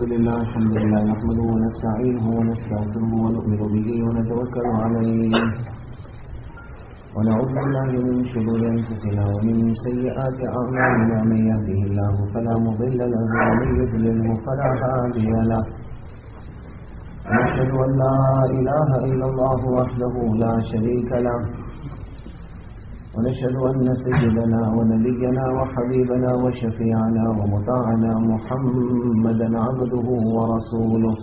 الحمد لله نحمده ونستعينه ونستغفره ونؤمن به ونتوكل عليه ونعوذ بالله من شرور أنفسنا ومن سيئات أعمالنا من يهده الله فلا مضل له ومن يضلله فلا هادي له ونشهد أن لا إله إلا الله وحده لا شريك له ونشهد أن سيدنا ونبينا وحبيبنا وشفيعنا ومطاعنا محمدا عبده ورسوله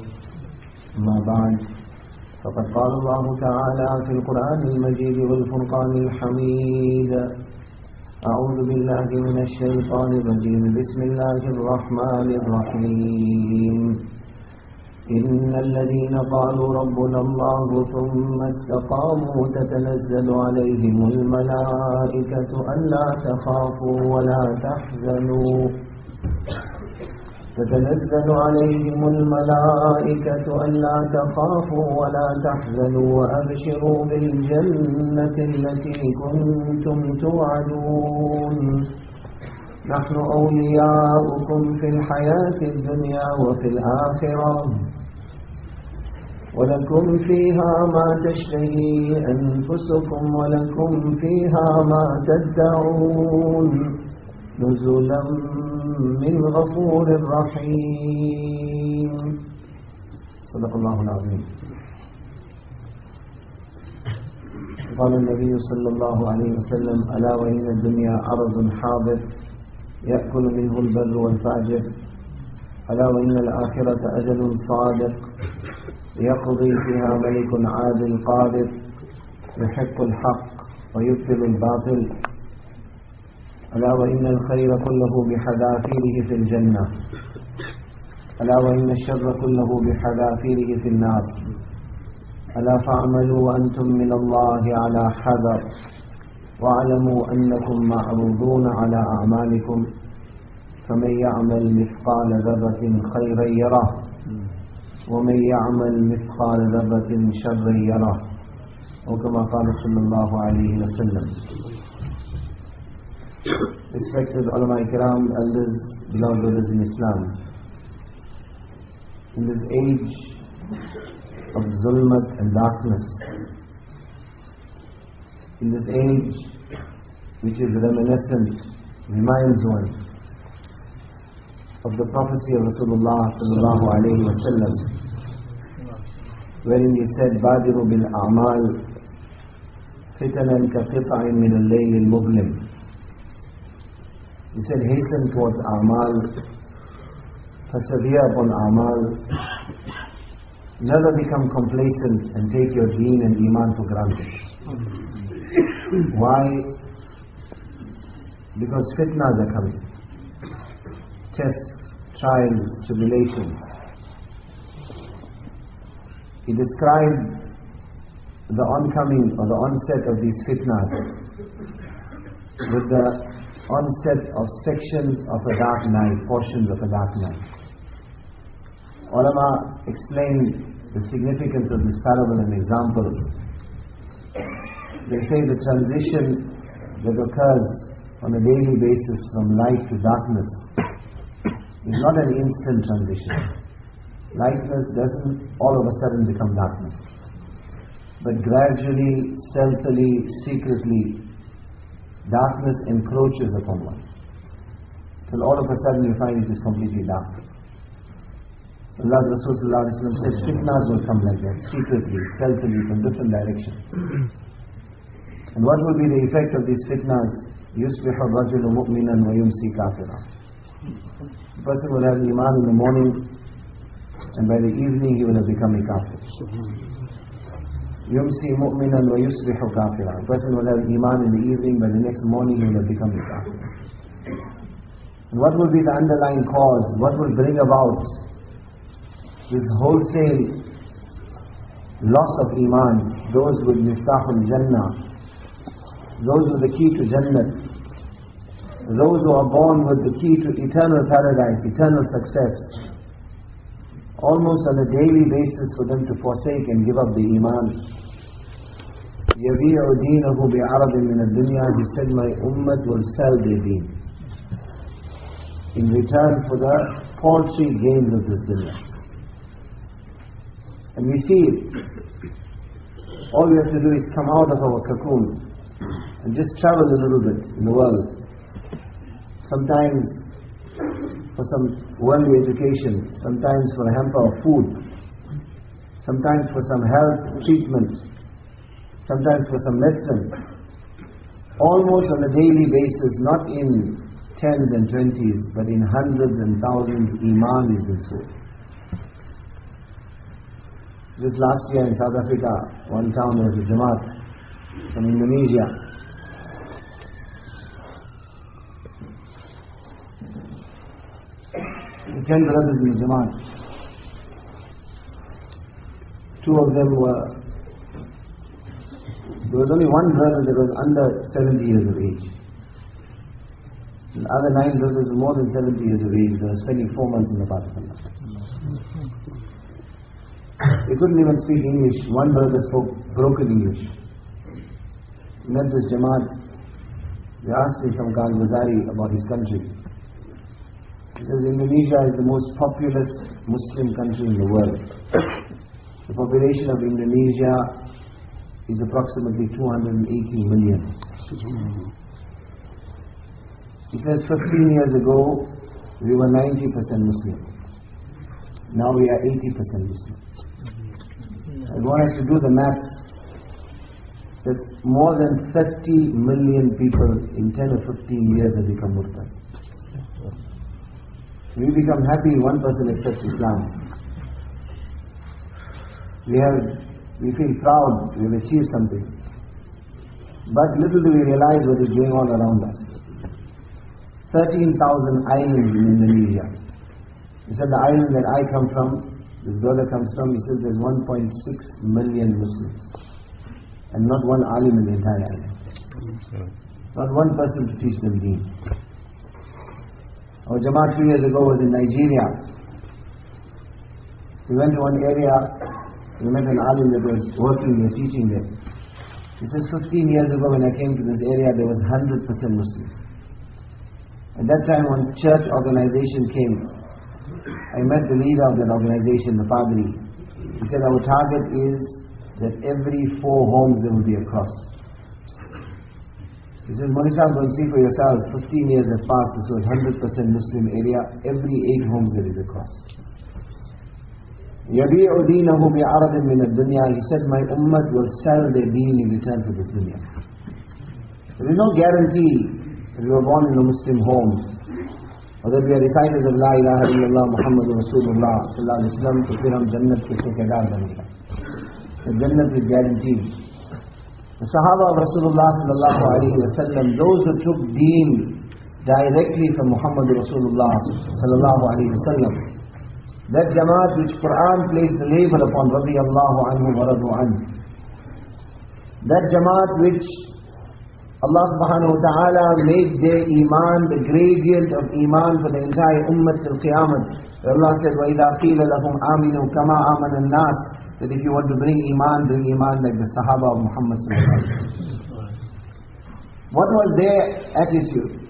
ما بعد فقد قال الله تعالى في القرآن المجيد والفرقان الحميد أعوذ بالله من الشيطان الرجيم بسم الله الرحمن الرحيم إن الذين قالوا ربنا الله ثم استقاموا تتنزل عليهم الملائكة ألا تخافوا ولا تحزنوا تتنزل عليهم الملائكة ألا تخافوا ولا تحزنوا وأبشروا بالجنة التي كنتم توعدون نحن أولياؤكم في الحياة الدنيا وفي الآخرة ولكم فيها ما تشتهي أنفسكم ولكم فيها ما تدعون نزلا من غفور رحيم صدق الله العظيم. قال النبي صلى الله عليه وسلم ألا وإن الدنيا عرض حاضر يأكل منه البر والفاجر ألا وإن الآخرة أجل صادق يقضي فيها ملك عادل قادر يحق الحق ويبطل الباطل ألا وإن الخير كله بحذافيره في الجنة ألا وإن الشر كله بحذافيره في النار ألا فاعملوا وأنتم من الله على حذر واعلموا أنكم معروضون على أعمالكم فمن يعمل مثقال ذرة خيرا يره ومن يعمل مثقال ذرة شرا يره وكما قال صلى الله عليه وسلم. Respected ulama kiram, elders, beloved brothers in Islam, in this age of zulmat and darkness, in this age which is reminiscent, reminds one of the prophecy of Rasulullah sallallahu alayhi wa sallam, wherein he said, "Badiru bil a'mal fitanan ka qita'in min al-layl al-muzlim." He said, hasten towards a'mal, persevere upon a'mal, never become complacent and take your deen and iman for granted. Why? Because fitnas are coming. Tests, trials, tribulations. He described the oncoming or the onset of these fitnas with the onset of sections of a dark night, portions of a dark night. Ulama explained the significance of this parable and example. They say the transition that occurs on a daily basis from light to darkness is not an instant transition. Lightness doesn't all of a sudden become darkness, but gradually, stealthily, secretly, darkness encroaches upon one, till all of a sudden you find it is completely dark. Allah Rasul sallallahu alaihi wasallam said, fitnas will come like that, secretly, stealthily, from different directions. And what will be the effect of these fitnas? يُصْبِحُ الرَّجُلُ مُؤْمِنًا وَيُمْسِي كَافِرًا. The person will have iman in the morning, and by the evening he will have become a kafir. يُمْسِي مُؤْمِنًا وَيُصْبِحُ كَافِرًا. A person will have iman in the evening, by the next morning he will have become a kafir. And what will be the underlying cause? What will bring about this wholesale loss of iman? Those with miftahul jannah, those with the key to Jannah, those who are born with the key to eternal paradise, eternal success, almost on a daily basis for them to forsake and give up the iman. يَبِيعُ دِينَهُ بِعَرَضٍ مِنَ الدُّنْيَا. He said, my ummah will sell their deen. in return for the paltry gains of this dunya. And we see it. All we have to do is come out of our cocoon and just travel a little bit in the world. Sometimes for some worldly education, sometimes for a hamper of food, sometimes for some health treatment, sometimes for some medicine. Almost on a daily basis, not in tens and twenties, but in hundreds and thousands, Iman is being sold. Just last year in South Africa, one town there was a Jamaat from Indonesia. 10 brothers in the Jamaat. 2 of them were, there was only one brother that was under 70 years of age. The other 9 brothers were more than 70 years of age. They were spending 4 months in the path of Allah. They couldn't even speak English. One brother spoke broken English. He met this Jamaat. They asked him some Guzari about his country. He says Indonesia is the most populous Muslim country in the world. The population of Indonesia is approximately 280 million. He says 15 years ago we were 90% Muslim. Now we are 80% Muslim. And one has to do the maths. There's more than 30 million people in 10 or 15 years have become Murtad. We become happy one person accepts Islam. We feel proud, we have achieved something. But little do we realize what is going on around us. 13,000 islands in Indonesia. He said the island that I come from, this brother comes from, he says there's 1.6 million Muslims. And not one alim in the entire island. Not one person to teach them deen. Our Jamaat 2 years ago was in Nigeria. We went to one area, we met an alim that was working there, teaching there. He says 15 years ago when I came to this area there was 100% Muslim. At that time when church organization came, I met the leader of that organization, the Padri. He said our target is that every 4 homes there will be a cross. He said, Maulana, go and see for yourself, 15 years have passed, this was 100% Muslim area, every 8 homes there is a cross. يَبِيعُ دِينَهُ بِعَرَضٍ مِنَ الدُّنْيَا. He said, my ummah will sell their deen in return for this dunya. There is no guarantee that we were born in a Muslim home, or that we are reciters of La ilaha illallah Muhammadur Rasulullah sallallahu alaihi wasallam, to fir hum Jannat ke chaukedar banega. The Jannat is guaranteed. The Sahaba of Rasulullah sallallahu alaihi wasallam, those who took deen directly from Muhammadur Rasulullah sallallahu alaihi wasallam, that Jamaat which Quran placed the label upon, radiyallahu anhu wa radu anhu, that Jamaat which Allah subhanahu wa ta'ala made their Iman the gradient of Iman for the entire Ummah till Qiyamah. Allah said, وَإِذَا قِيلَ لَهُمْ آمِنُوا كَمَا آمَنَ النَّاسِ, that if you want to bring Iman like the Sahaba of Muhammad sallallahu alaihi wasallam. What was their attitude?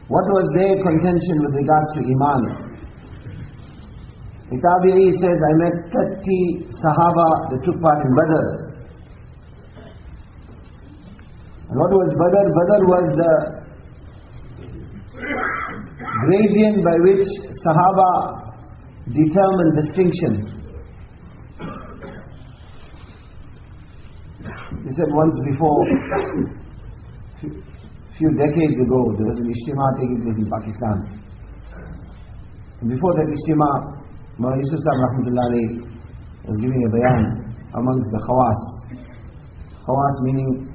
What was their contention with regards to Iman? The Tabi'i says, I met 30 Sahaba that took part in Badr. And what was Badr? Badr was the gradient by which Sahaba determined distinction. He said once before, few decades ago, there was an Ijtima taking place in Pakistan. And before that Ijtima, Maulana Sulaiman Khatani was giving a bayan amongst the Khawas. Khawas meaning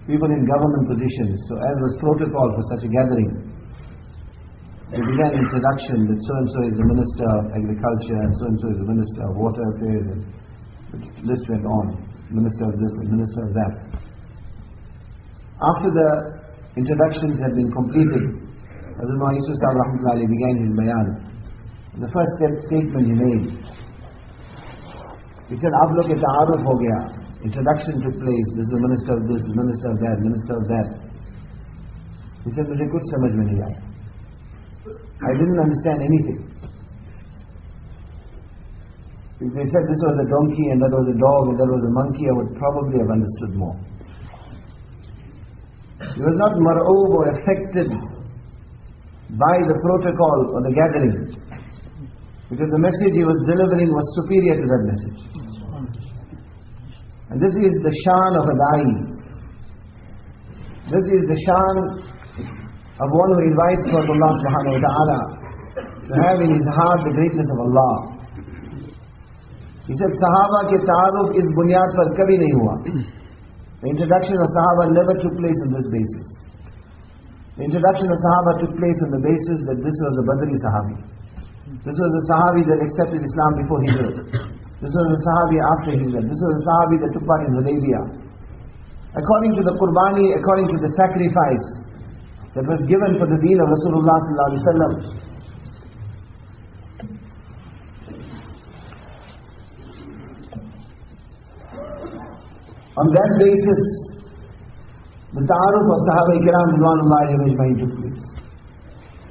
people in government positions. So as was protocol for such a gathering, they began introduction that so-and-so is the Minister of Agriculture and so-and-so is the Minister of Water Affairs, and the list went on. Minister of this and Minister of that. After the introductions had been completed, Hazrat Maulana Sulaiman began his bayan. The first statement he made, he said, "Aap log ke ta'aruf ho gaya." Introduction took place. This is the Minister of this, Minister of that, Minister of that. He said, "Mujhe kuch samajh mein nahi aaya." I didn't understand anything. If they said this was a donkey and that was a dog and that was a monkey, I would probably have understood more. He was not mar'oob or affected by the protocol or the gathering, because the message he was delivering was superior to that message. And this is the shan of a da'i. This is the shan of one who invites towards Allah subhanahu wa ta'ala, to have in his heart the greatness of Allah. He said, Sahaba ke ta'aruf is bunyad par kabhi nahi hua. The introduction of Sahaba never took place on this basis. The introduction of Sahaba took place on the basis that this was a Badri Sahabi. This was a Sahabi that accepted Islam before Hijrah. This was a Sahabi after Hijrah. This was a Sahabi that took part in Hudaybiyah. According to the Qurbani, according to the sacrifice that was given for the deen of Rasulullah sallallahu alaihi wasallam. On that basis, the ta'aruf of Sahaba Ikram Ridwanullahi Ajma'in took place.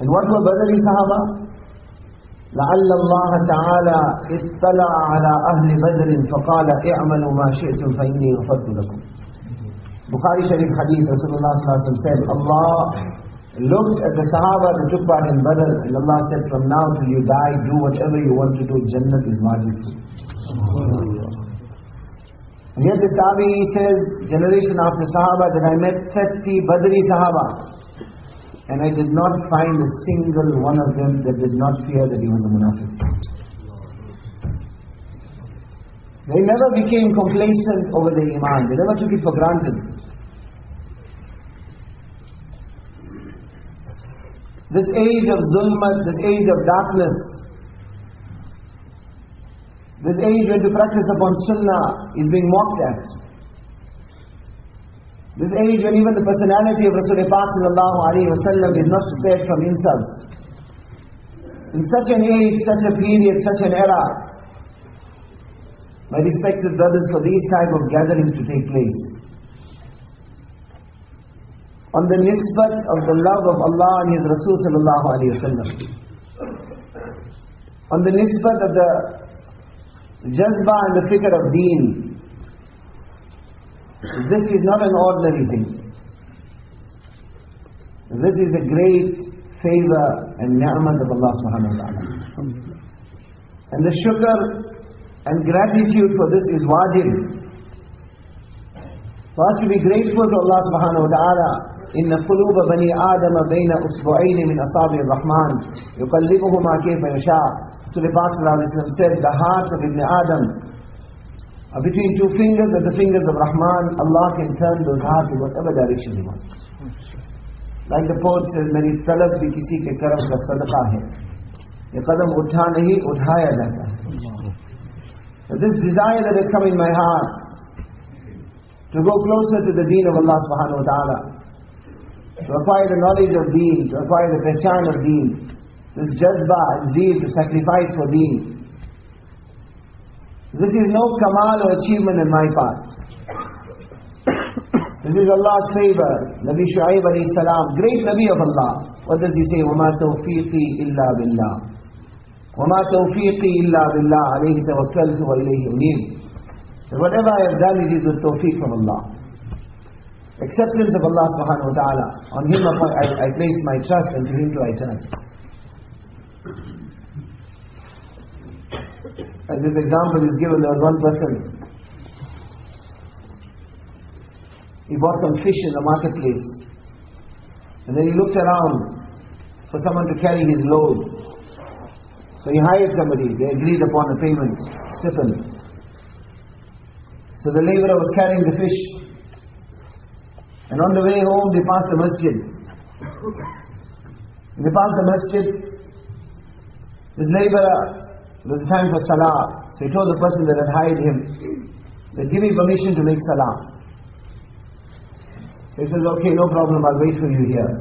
And what were Badri Sahaba? لعل الله تعالى اطلع على أهل بدر فقال اعملوا ما شئتم فإني غفرت لكم. Bukhari Sharif Hadith, Rasulullah sallallahu alaihi wasallam said, Allah looked at the Sahaba that took part in Badr, and Allah said, from now till you die, do whatever you want to do, Jannat is wajib. And yet this Tabi'i says, generation after Sahaba, that I met 30 Badri Sahaba, and I did not find a single one of them that did not fear that he was a munafiq. They never became complacent over their iman. They never took it for granted. This age of zulmat, this age of darkness, this age when to practice upon sunnah is being mocked at. This age when even the personality of Rasulullah sallallahu alaihi wasallam is not spared from insults. In such an age, such a period, such an era, my respected brothers, for these type of gatherings to take place, on the nisbat of the love of Allah and His Rasul sallallahu alaihi wasallam, on the nisbat of the jazba and the fikr of deen, this is not an ordinary thing. This is a great favor and ni'mat of Allah subhanahu wa ta'ala. And the shukr and gratitude for this is wajib. For us to be grateful to Allah subhanahu wa ta'ala. Inna quluba bani Adam bayna usbu'ayn min asabi ar-Rahman yuqallibuhuma kayfa yasha. So the Prophet ﷺ said, the hearts of Ibn Adam are between two fingers of the fingers of Rahman. Allah can turn those hearts in whatever direction He wants. Like the poet says, meri talab bhi kisi ke karam ka sadaqa hai, ye qadam utha nahi uthaya jata hai. This desire that has come in my heart to go closer to the deen of Allah subhanahu wa ta'ala, to acquire the knowledge of deen, to acquire the pehchan of deen, this jazba and zeal to sacrifice for deen, this is no kamal or achievement on my part. This is Allah's favor. Nabi Shu'aib alayhi salam, great Nabi of Allah. What does he say? وَمَا تَوْفِيقِي إِلَّا بِاللَّهِ وَمَا تَوْفِيقِي إِلَّا بِاللَّهِ عَلَيْهِ تَوَكَّلْتُ وَإِلَيْهِ أُنِيبُ. So whatever I have done, it is with tawfiq from Allah. Acceptance of Allah subhanahu wa ta'ala. On Him I place my trust, and to Him do I turn. As this example is given, there was one person, he bought some fish in the marketplace, and then he looked around for someone to carry his load. So he hired somebody, they agreed upon a payment, stipend. So the laborer was carrying the fish, and on the way home they passed the masjid. When they passed the masjid, this laborer, it was time for salah. So he told the person that had hired him, that give me permission to make salah. So he says, okay, no problem, I'll wait for you here.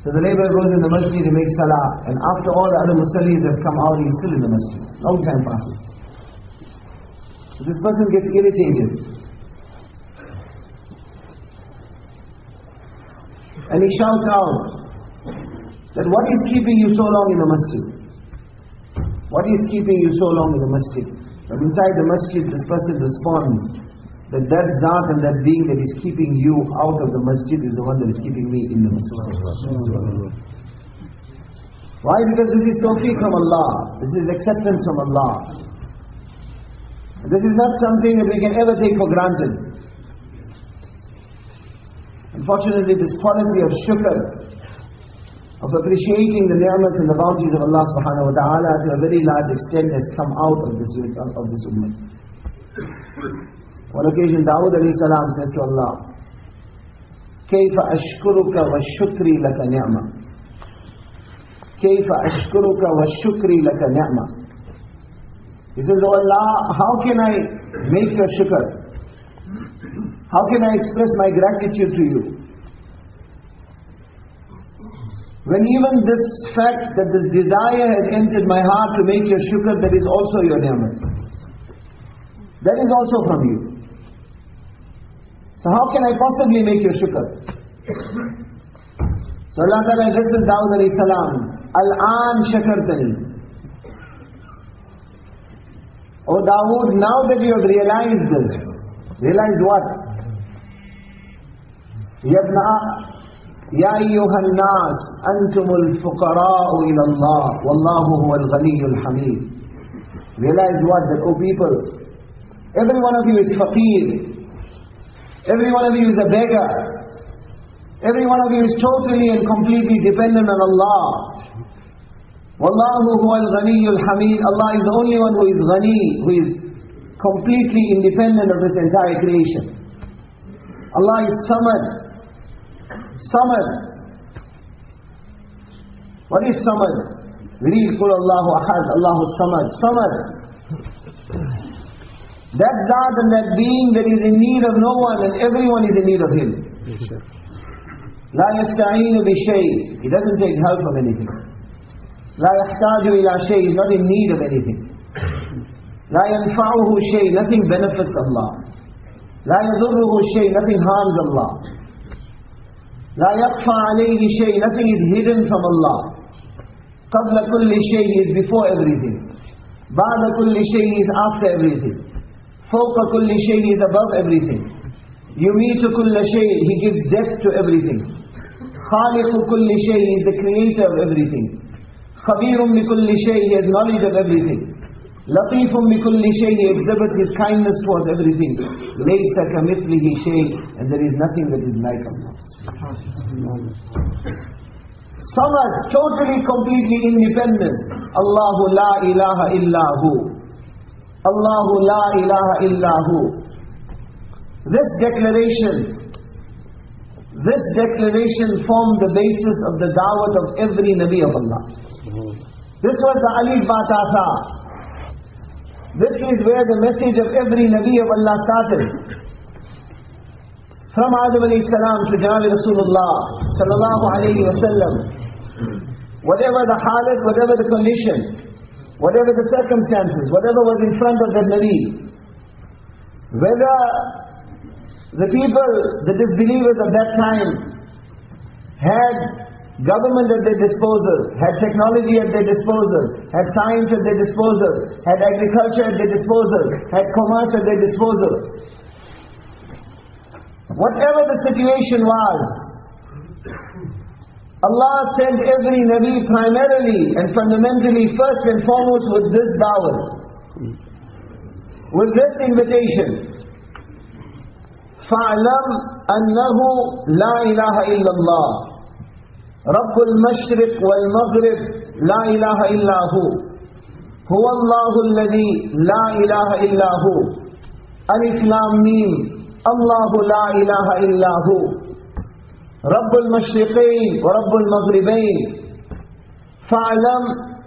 So the laborer goes in the masjid, he makes salah, and after all the other musallis have come out, he's still in the masjid. Long time passes. So this person gets irritated. And he shouts out, that what is keeping you so long in the masjid? What is keeping you so long in the masjid? But inside the masjid, this person responds that that Zat and that being that is keeping you out of the masjid is the one that is keeping me in the masjid. Why? Because this is tawfiq from Allah. This is acceptance from Allah. This is not something that we can ever take for granted. Unfortunately, this quality of shukr, of appreciating the ni'mat and the bounties of Allah subhanahu wa ta'ala to a very large extent has come out of this ummah. One occasion, Dawood alayhi salam says to Allah, كَيْفَ أَشْكُرُكَ وَالشُّكْرِ لَكَ نِعْمَةً كَيْفَ أَشْكُرُكَ وَالشُّكْرِ لَكَ نِعْمَةً. He says, Oh Allah, how can I make your shukr? How can I express my gratitude to you? When even this fact that this desire has entered my heart to make your shukr, that is also your ni'mat. That is also from you. So how can I possibly make your shukr? So Allah Ta'ala addresses Dawood alayhi salam, Al-an shakartani. Oh Dawood, now that you have realized this, realized what? يا أيها الناس أنتم الفقراء إلى الله والله هو الغني الحميد. Realize what? That, oh people, every one of you is faqir. Every one of you is a beggar. Every one of you is totally and completely dependent on Allah. Wallahu huwa al-ghani al-hamid. Allah is the only one who is ghani, who is completely independent of this entire creation. Allah is samad. Samad. What is samad? We read Qul Allahu Ahad, Allahu Samad. Samad. That Zat and that being that is in need of no one and everyone is in need of Him. La yasta'inu bi shay. He doesn't take help from anything. La yahtaju ila shay. He's not in need of anything. La yanfa'uhu shay. Nothing benefits Allah. La yadurruhu shay. Nothing harms Allah. La yakhfa alayhi shay. Nothing is hidden from Allah. Qabla kulli shay. He is before everything. Ba'da kulli shay. He is after everything. Fawqa kulli shay. He is above everything. Yumitu kulla shay. He gives death to everything. Khaliqu kulli shay. He is the creator of everything. Khabirum bi kulli shay. He has knowledge of everything. Latifum bi kulli shay. He exhibits His kindness towards everything. Laysa kamithlihi shay. And there is nothing that is like Allah. Samad, totally, completely independent. Allahu la ilaha illahu. Allahu la ilaha illahu. This declaration formed the basis of the da'wat of every Nabi of Allah. This was the Alif Ba Ta Tha. This is where the message of every Nabi of Allah started. From Adam alayhi salam to Janabi Rasulullah sallallahu alayhi wa sallam. Whatever the halat, whatever the condition, whatever the circumstances, whatever was in front of that Nabi, whether the people, the disbelievers of that time had government at their disposal, had technology at their disposal, had science at their disposal, had agriculture at their disposal, had commerce at their disposal. Whatever the situation was, Allah sent every Nabi primarily and fundamentally first and foremost with this da'wah, with this invitation. فَاعْلَمْ أَنَّهُ لَا إِلَهَ إِلَّا اللَّهِ رَبُّ الْمَشْرِقِ وَالْمَغْرِبِ لَا إِلَهَ إِلَّا هُوَ هُوَ اللَّهُ الَّذِي لَا إِلَهَ إِلَّا هُوَ أَلِفْ لَامْ مِيم الله لا إله إلا هو رب المشرقين ورب المغربين فاعلم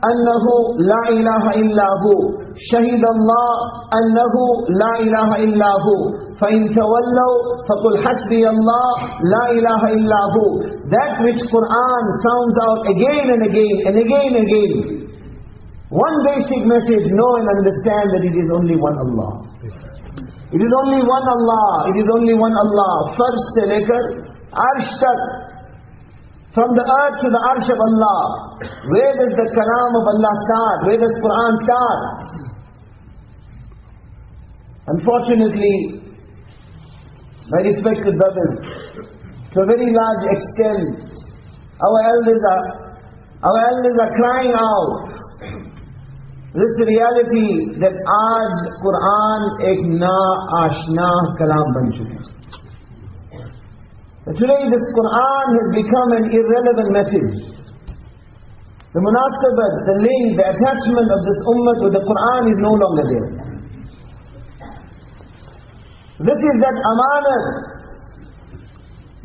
أنه لا إله إلا هو شهد الله أنه لا إله إلا هو فإن تولوا فقل حسبي الله لا إله إلا هو. That which Quran sounds out again and again and again and again. One basic message: know and understand that it is only one Allah. It is only one Allah. It is only one Allah. Farsh se lekar arsh tak. From the earth to the arsh of Allah. Where does the kalam of Allah start? Where does Quran start? Unfortunately, my respected brothers, to a very large extent, our elders are crying out this reality that aaj Quran ek na ashna kalam ban chuka. Today this Quran has become an irrelevant message. The munasabat, the link, the attachment of this ummah to the Quran is no longer there. This is that amanat.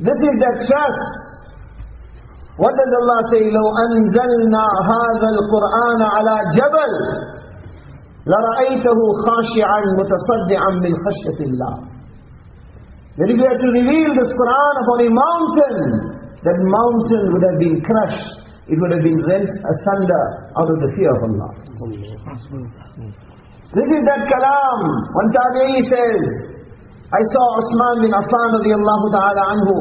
This is that trust. What does Allah say? لو أنزلنا هذا القرآن على جبل لرأيته خاشعا متصدعا من خشية الله. That if we had to reveal this Quran upon a mountain, that mountain would have been crushed. It would have been rent asunder out of the fear of Allah. This is that kalam. One tabi'i says, I saw Usman bin Affan radiyallahu ta'ala anhu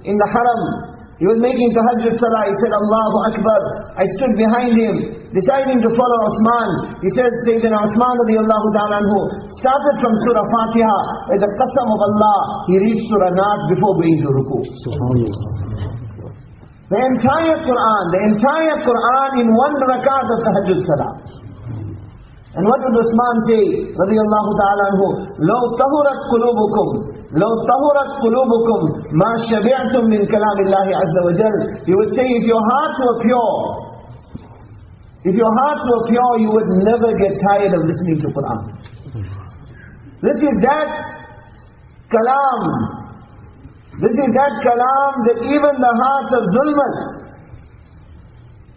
in the haram. He was making tahajjud salah. He said, Allahu Akbar. I stood behind him, deciding to follow Usman. He says, Sayyidina Usman radiyallahu ta'ala anhu started from Surah Fatiha. With the qasam of Allah, he reached Surah Nas before going to ruku. The entire Quran in one rakat of tahajjud salah. And what would Usman say, radiyallahu ta'ala anhu? لو طهرت قلوبكم لو طهرت قلوبكم ما شبعتم من كلام الله عز وجل. You would say, if your hearts were pure, you would never get tired of listening to Quran. This is that kalam. This is that kalam that even the heart of zulmat,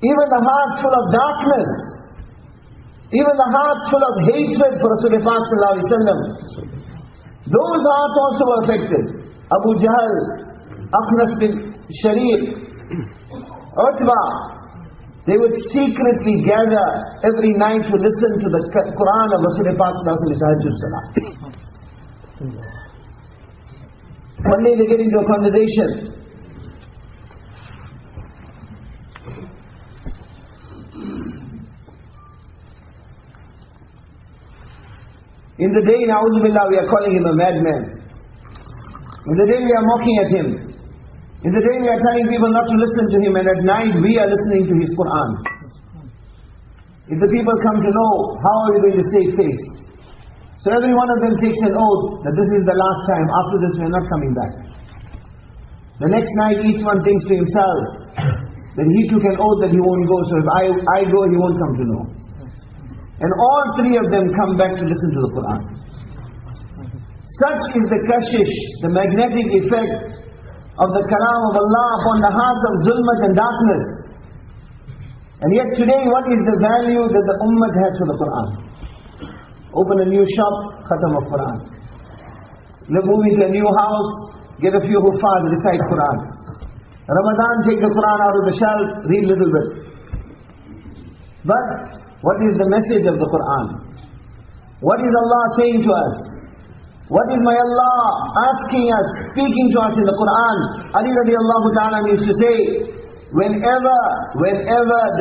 even the heart full of darkness, even the hearts full of hatred for Rasulullah sallallahu alaihi wasallam, those hearts also were affected. Abu Jahl, Akhnas bin Sharir, Utbah, they would secretly gather every night to listen to the Quran of Rasulullah sallallahu alaihi wasallam. One day they get into a conversation. In the day, na'udhu billah, we are calling him a madman. In the day we are mocking at him. In the day we are telling people not to listen to him, and at night we are listening to his Quran. If the people come to know, how are we going to save face? So every one of them takes an oath that this is the last time, after this we are not coming back. The next night each one thinks to himself that he took an oath that he won't go, so if I go, he won't come to know. And all three of them come back to listen to the Quran. Such is the kashish, the magnetic effect of the kalam of Allah upon the hearts of zulmat and darkness. And yet today, what is the value that the ummah has for the Quran? Open a new shop, khatam of Quran. Move into a new house, get a few huffaz, recite Quran. Ramadan, take the Quran out of the shelf, read a little bit. But what is the message of the Quran? What is Allah saying to us? What is my Allah asking us, speaking to us in the Quran? Ali radiallahu ta'ala used to say, whenever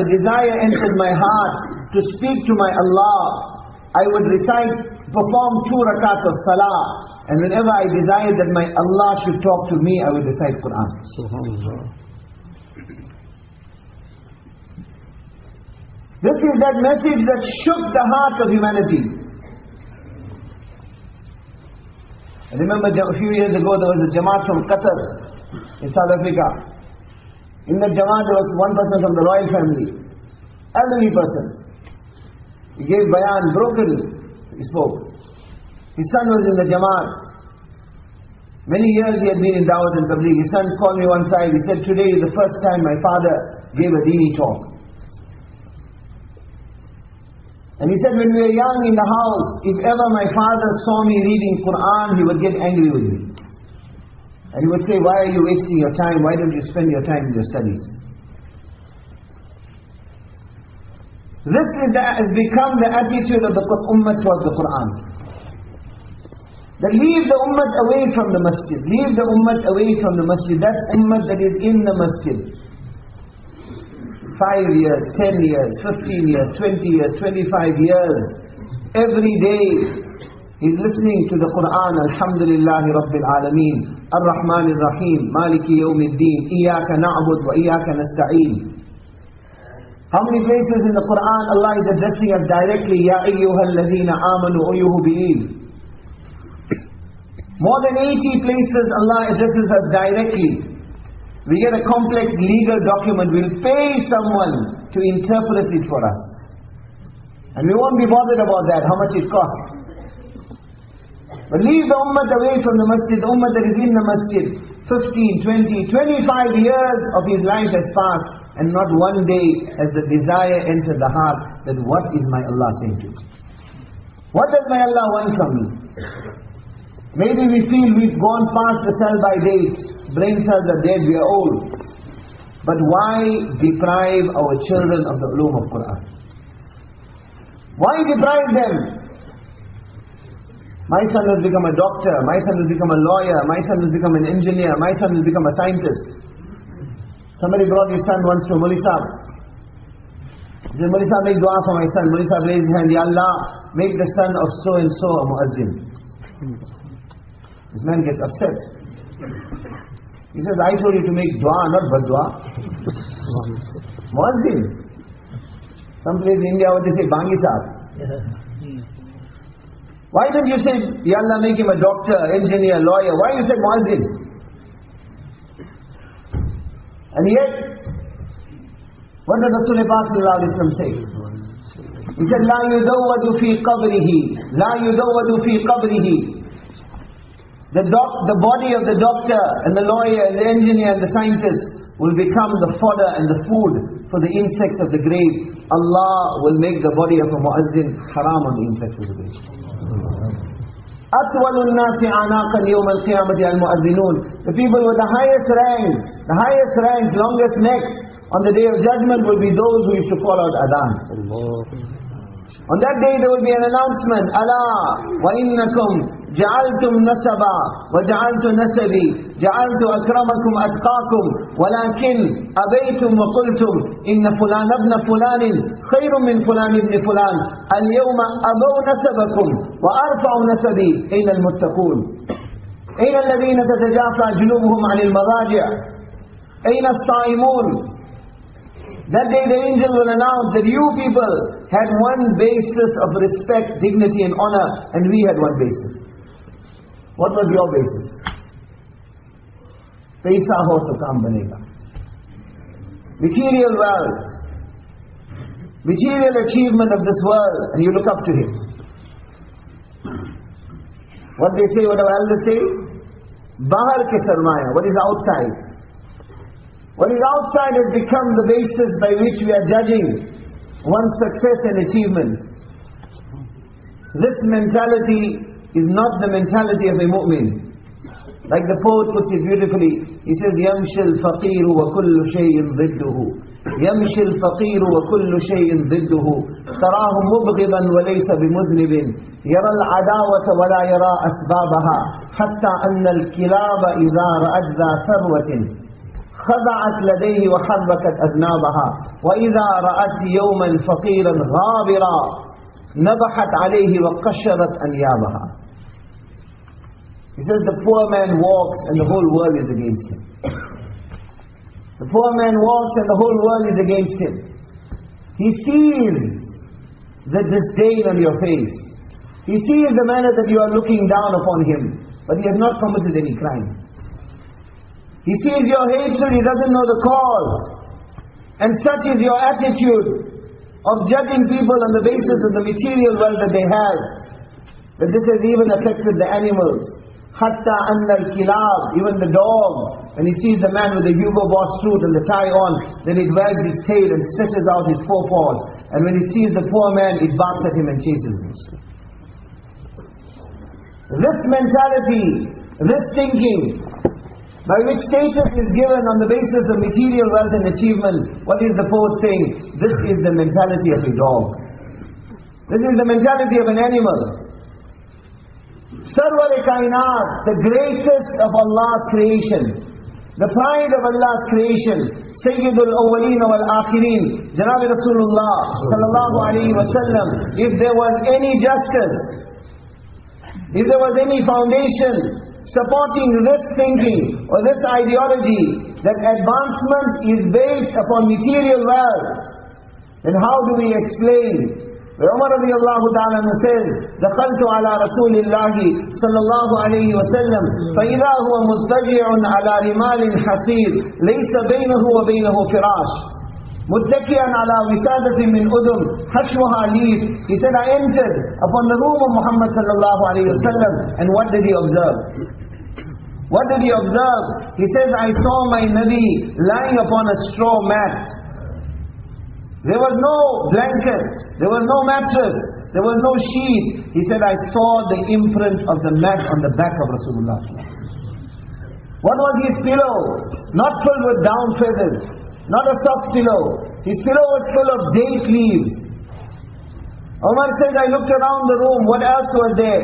the desire entered my heart to speak to my Allah, I would perform 2 rakats of salah. And whenever I desired that my Allah should talk to me, I would recite Quran. Subhanallah. This is that message that shook the hearts of humanity. I remember a few years ago there was a Jamaat from Qatar in South Africa. In that Jamaat there was one person from the royal family, elderly person. He gave bayan, broken, he spoke. His son was in the Jamaat. Many years he had been in Dawat and Tabligh. His son called me one side, he said, today is the first time my father gave a dini talk. And he said, when we were young in the house, if ever my father saw me reading Quran, he would get angry with me. And he would say, why are you wasting your time? Why don't you spend your time in your studies? This has become the attitude of the ummah towards the Quran. That leave the ummah away from the masjid. Leave the ummah away from the masjid. That ummah that is in the masjid. 5 years, 10 years, 15 years, 20 years, 25 years. Every day he's listening to the Quran. Alhamdulillahi Rabbil Alameen, Ar-Rahman Ar-Rahim, Maliki Yawmiddin, Iyaka na'bud wa Iyaka nasta'een. How many places in the Quran Allah is addressing us directly? Ya ayyuhal ladhina amanu, O you who believe. More than 80 places Allah addresses us directly. We get a complex legal document, we'll pay someone to interpret it for us. And we won't be bothered about that, how much it costs. But leave the ummah away from the masjid, the ummah that is in the masjid. 15, 20, 25 years of his life has passed, and not one day has the desire entered the heart that what is my Allah saying to me? What does my Allah want from me? Maybe we feel we've gone past the sell-by date. Brain cells are dead, we are old. But why deprive our children of the ulum of Quran? Why deprive them? My son has become a doctor, my son has become a lawyer, my son has become an engineer, my son has become a scientist. Somebody brought his son once to Muli Sahib. He said, Muli Sahib, make dua for my son. Muli Sahib raised his hand, Ya Allah, make the son of so and so a muazzin. This man gets upset. He says, I told you to make dua, not bad dua. Muazzin. Some place in India, what they say, Bangi Sahib. Why didn't you say, Ya Allah, make him a doctor, engineer, lawyer? Why you said muazzin? And yet, what did Rasul Pak Sallallahu Alaihi Wasallam say? He said, La yudawwadu fi qabrihi, La yudawwadu fi qabrihi. The body of the doctor and the lawyer and the engineer and the scientist will become the fodder and the food for the insects of the grave. Allah will make the body of a muazzin haram on the insects of the grave. أطول الناس أعناقا يوم القيامة المؤذنون. The people with the highest ranks, longest necks on the day of judgment will be those who used to call out adhan. On that day there will be an announcement, Allah wa innakum جعلتم نسبا وجعلت نسبي جعلت أكرمكم أتقاكم ولكن أبيتم وقلتم إن فلان ابن فلان خير من فلان ابن فلان اليوم أبوا نسبكم وأرفع نسبي أين المتقون أين الذين تتجافى جنوبهم عن المضاجع أين الصائمون. That day the angel will announce that you people had one basis of respect, dignity and honor, and we had one basis. What was your basis? Paisa ho to kaam banega. Material wealth, material achievement of this world, and you look up to him. What they say, what our elders say? Bahar ke sarmaya, what is outside? What is outside has become the basis by which we are judging one's success and achievement. This mentality is not the mentality of a mu'min. Like the poet puts it beautifully, he says, يَمْشِ الْفَقِيرُ وَكُلُّ شَيْءٍ ضِدُّهُ يَمْشِ الْفَقِيرُ وَكُلُّ شَيْءٍ ضِدُّهُ تَرَاهُ مُبْغِضًا وَلَيْسَ بِمُذْنِبٍ يَرَى الْعَدَاوَةَ وَلَا يَرَى أَسْبَابَهَا حَتَّى أَنَّ الْكِلَابَ إِذَا رَأَتْ ذَا ثَرْوَةٍ خضعت لديه وحركت أذنابها وإذا رأت يوما فقيرا غابرا نبحت عليه وقشرت أنيابها. He says the poor man walks and the whole world is against him. The poor man walks and the whole world is against him. He sees the disdain on your face. He sees the manner that you are looking down upon him, but he has not committed any crime. He sees your hatred, he doesn't know the cause. And such is your attitude of judging people on the basis of the material wealth that they have, that this has even affected the animals. Hatta anna al-kilab, even the dog, when he sees the man with the Hugo Boss suit and the tie on, then it wags its tail and stretches out its forepaws. And when it sees the poor man, it barks at him and chases him. This mentality, this thinking, by which status is given on the basis of material wealth and achievement, what is the poet saying? This is the mentality of a dog. This is the mentality of an animal. Sarwar-e-Kainat, the greatest of Allah's creation, The pride of Allah's creation, Sayyidul Awwaleen wal Akhirin, Janab Rasulullah sallallahu alayhi wa sallam. If there was any justice, if there was any foundation supporting this thinking or this ideology that advancement is based upon material wealth, then how do we explain where Umar radiallahu ta'ala says, دخلت على رسول الله صلى الله عليه وسلم فإذا هو مضطجع على رمال حصير ليس بينه وبينه فراش متكئا على وسادة من أذن حشوها ليف. He said, I entered upon the room of Muhammad sallallahu alayhi wa sallam, and what did he observe? What did he observe? He says, I saw my Nabi lying upon a straw mat. There was no blanket, there was no mattress, there was no sheet. He said, I saw the imprint of the mat on the back of Rasulullah. What was his pillow? Not filled with down feathers, not a soft pillow. His pillow was full of date leaves. Umar said, I looked around the room, what else was there?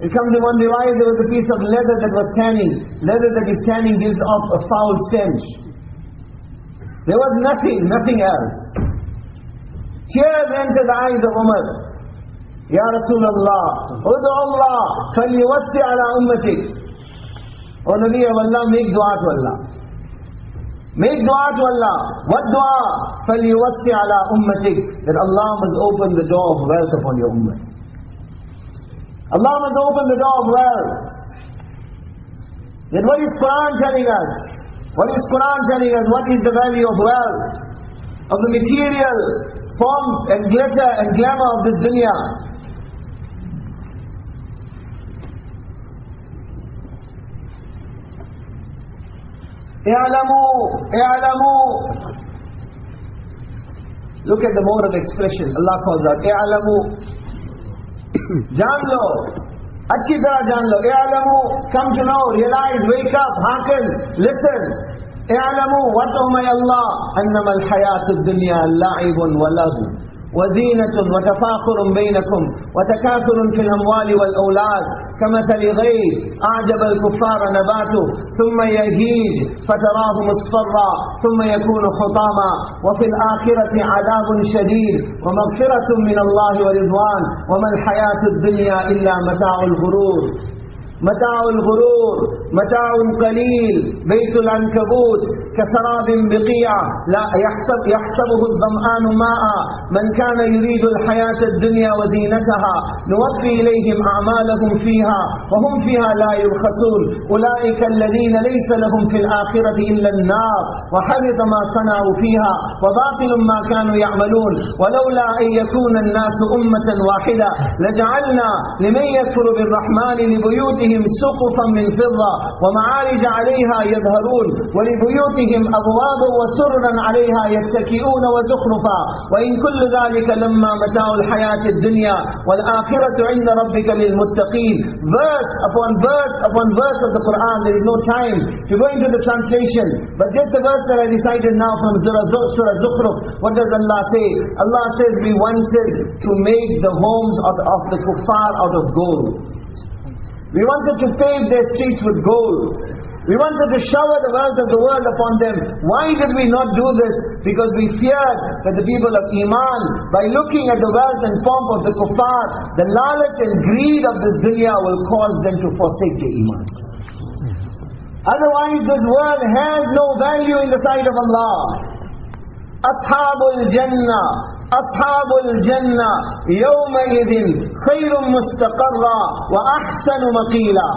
It comes in one riwayah, there was a piece of leather that was tanning. Leather that is tanning gives off a foul stench. There was nothing else. Tears entered the eyes of Umar. Ya Rasulullah, Udu Allah, فَلْيُوَسِّ عَلَىٰ أُمَّتِكَ. O Nabi of Allah, make dua to Allah. Make dua to Allah. What dua? فَلْيُوَسِّ عَلَىٰ أُمَّتِكَ. That Allah must open the door of wealth upon your ummah. Allah must open the door of wealth. Then what is Quran telling us? What is Quran telling us? What is the value of wealth? Of the material pomp and glitter and glamour of this dunya. I'lamu. Look at the mode of expression. Allah calls out, I'lamu. Jaan lo. Achhi tarah jaan lo. I'lamu. Come to know, realize, wake up, hearken, listen. I'lamu, what O my Allah, annama al-hayatu ad-dunya la'ibun wa lahu. وزينة وتفاخر بينكم وتكاثر في الأموال والأولاد كمثل غيث أعجب الكفار نباته ثم يهيج فتراه مصفرا ثم يكون حطاما وفي الآخرة عذاب شديد ومغفرة من الله ورضوان وما الحياة الدنيا إلا متاع الغرور. متاع الغرور متاع قليل بيت العنكبوت كسراب بقيع لا يحسبه الظمآن ماء من كان يريد الحياة الدنيا وزينتها نوفي إليهم أعمالهم فيها وهم فيها لا يبخسون أولئك الذين ليس لهم في الآخرة إلا النار وحبط ما صنعوا فيها وباطل ما كانوا يعملون ولولا أن يكون الناس أمة واحدة لجعلنا لمن يكفر بالرحمن لبيوتهم سقفا من فضة ومعارج عليها يظهرون ولبيوتهم أبوابا وسررا عليها يتكئون وزخرفا وإن كل ذلك لما متاع الحياة الدنيا والآخرة عند ربك للمتقين. Verse upon verse upon verse of the Quran. There is no time to go into the translation, but just the verse that I recited now from Surah Zukhruf. What does Allah say? Allah says we wanted to make the homes of the kuffar out of gold. We wanted to pave their streets with gold. We wanted to shower the wealth of the world upon them. Why did we not do this? Because we feared that the people of Iman, by looking at the wealth and pomp of the kuffar, the knowledge and greed of this dunya will cause them to forsake their Iman. Otherwise this world has no value in the sight of Allah. Ashabul Jannah, Ashabul Jannah, yawmaidin khayrun mustaqarra wa ahsanu maqila.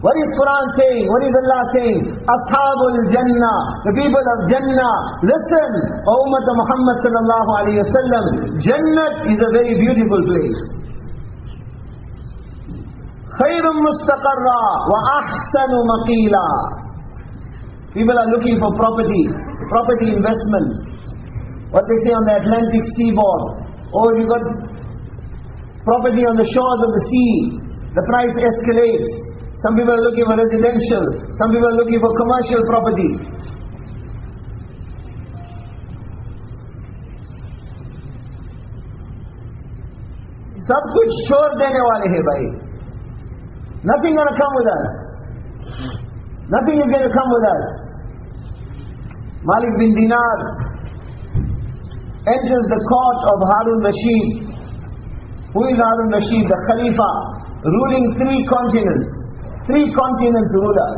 What is Quran saying? What is Allah saying? Ashabul Jannah, the people of Jannah. Listen, O Ummah of Muhammad sallallahu alayhi wa sallam, Jannat is a very beautiful place. Khayrun mustaqarra wa ahsanu maqila. People are looking for property investments. What they say on the Atlantic seaboard. Oh, you got property on the shores of the sea. The price escalates. Some people are looking for residential. Some people are looking for commercial property. Sab kuch chhod dene wale hai bhai. Nothing gonna come with us. Nothing is going to come with us. Malik bin Dinar enters the court of Harun Rashid. Who is Harun Rashid? The Khalifa, ruling 3 continents. 3 continents ruler.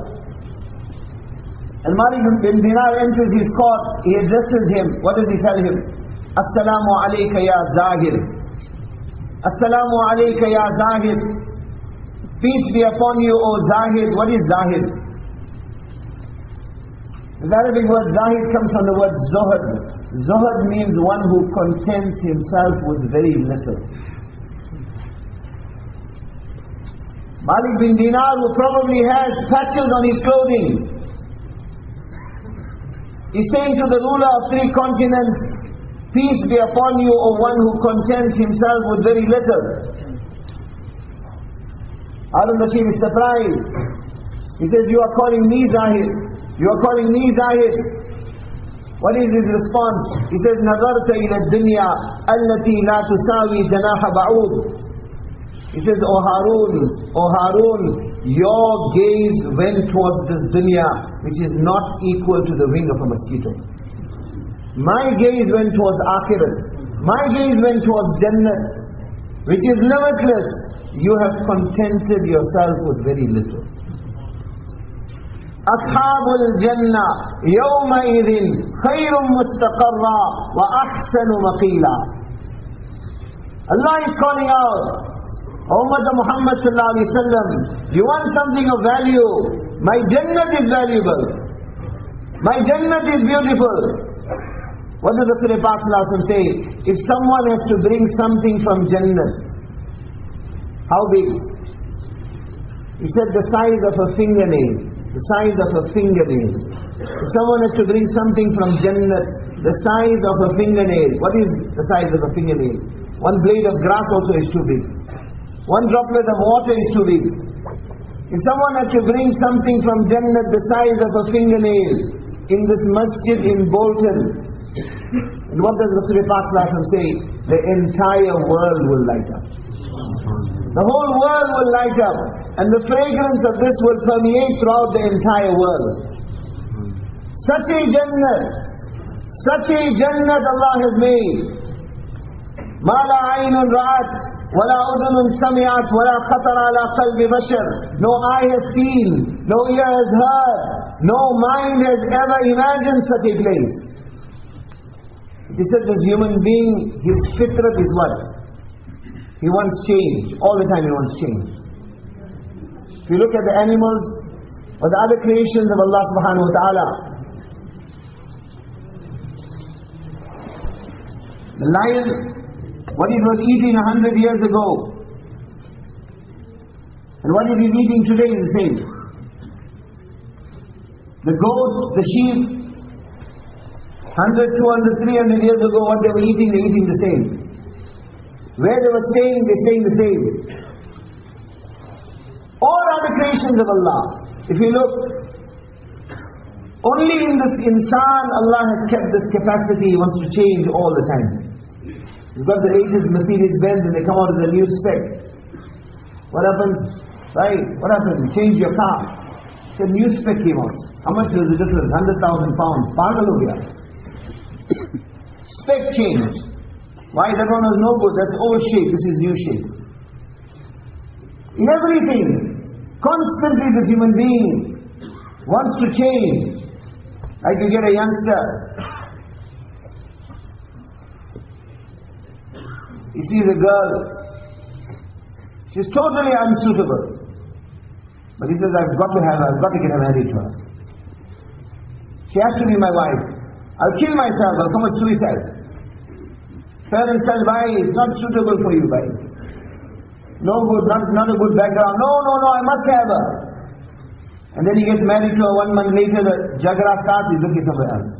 And Malik bin Dinar enters his court. He addresses him. What does he tell him? Assalamu alayka ya Zahir. Assalamu alayka ya Zahir. Peace be upon you, O Zahir. What is Zahir? The Arabic word Zahir comes from the word Zuhd. Zuhd means one who contents himself with very little. Malik bin Dinar, who probably has patches on his clothing, he's saying to the ruler of 3 continents, peace be upon you, O one who contents himself with very little. Harun Rashid is surprised. He says, you are calling me Zahir. You are calling me Zahir. What is his response? He says, نَظَرْتَ إِلَى الدُّنْيَا الَّتِي لَا تُسَاوِي جَنَاحَ بَعُوضٍ. He says, O Harun, your gaze went towards this dunya, which is not equal to the wing of a mosquito. My gaze went towards Akhirat. My gaze went towards Jannah, which is limitless. You have contented yourself with very little. أصحاب الجنة يومئذ خير مستقرا وأحسن مقيلا. Allah is calling out, Ummah Muhammad sallallahu alaihi wasallam, you want something of value? My Jannat is valuable. My Jannat is beautiful. What does Rasulullah sallallahu alaihi wasallam say? If someone has to bring something from Jannat, how big? He said the size of a fingernail. The size of a fingernail. If someone has to bring something from Jannat, the size of a fingernail. What is the size of a fingernail? One blade of grass also is too big. One droplet of water is too big. If someone had to bring something from Jannat the size of a fingernail in this masjid in Bolton, and what does Rasulullah say? The entire world will light up. The whole world will light up, and the fragrance of this will permeate throughout the entire world. Such a Jannat Allah has made. مَا لَا عَيْنٌ رَأَتْ وَلَا أُذُنٌ سَمِعَتْ وَلَا خَطَرَ عَلَى قَلْبِ بَشَرٍ. No eye has seen, no ear has heard, no mind has ever imagined such a place. He said this human being, his fitrat is what? He wants change. All the time he wants change. If you look at the animals or the other creations of Allah subhanahu wa ta'ala, the lion, what it was eating 100 years ago, and what it is eating today is the same. The goat, the sheep, 100, 200, 300 years ago, what they were eating, they're eating the same. Where they were staying, they're staying the same. All are the creations of Allah. If you look, only in this insan Allah has kept this capacity. He wants to change all the time. You've got the latest Mercedes-Benz and they come out with a new spec. What happens? Right, what happened? You change your car. It's a new spec came out. How much is the difference? 100,000 pounds. Pagal ho gaya. Spec change. Why? That one was no good. That's old shape. This is new shape. In everything, constantly this human being wants to change. Like you get a youngster. He sees a girl. She's totally unsuitable. But he says, I've got to get married to her. She has to be my wife. I'll kill myself. I'll commit suicide. Parents tell, bhai, it's not suitable for you, bhai. No good, not a good background. No, I must have her. And then he gets married to her. 1 month later, the jagara starts, he's looking somewhere else.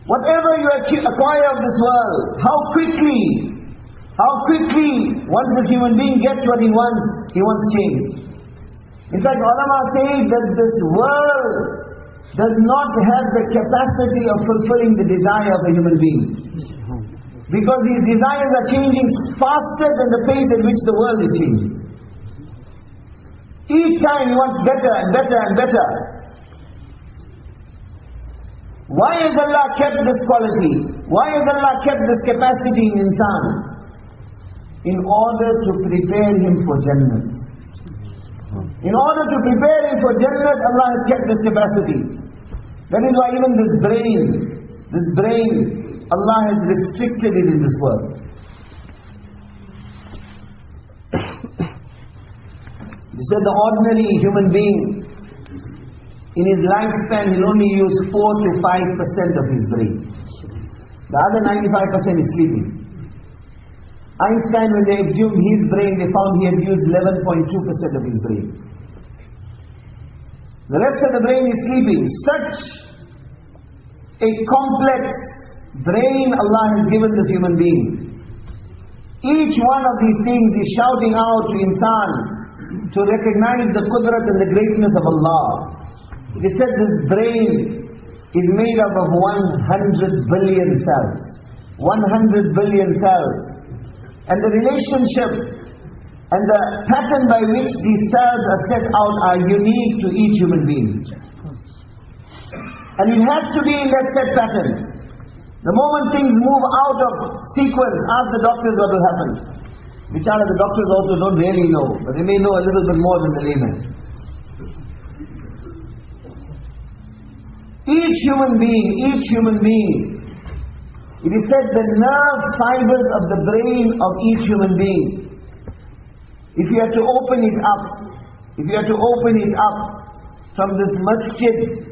Whatever you acquire of this world, how quickly, once this human being gets what he wants change. In fact, ulama say that this world does not have the capacity of fulfilling the desire of a human being. Because these desires are changing faster than the pace at which the world is changing. Each time he wants better and better and better. Why has Allah kept this quality? Why has Allah kept this capacity in insan? In order to prepare him for Jannah. In order to prepare him for Jannah, Allah has kept this capacity. That is why even this brain, Allah has restricted it in this world. He said the ordinary human being, in his lifespan, he'll only use 4 to 5% of his brain. The other 95% is sleeping. Einstein, when they exhumed his brain, they found he had used 11.2% of his brain. The rest of the brain is sleeping. Such a complex brain Allah has given this human being. Each one of these things is shouting out to insan to recognize the qudrat and the greatness of Allah. He said this brain is made up of 100 billion cells. 100 billion cells. And the relationship and the pattern by which these cells are set out are unique to each human being. And it has to be in that set pattern. The moment things move out of sequence, ask the doctors what will happen. Which are the doctors also don't really know, but they may know a little bit more than the layman. Each human being, it is said the nerve fibers of the brain of each human being, if you had to open it up from this Masjid,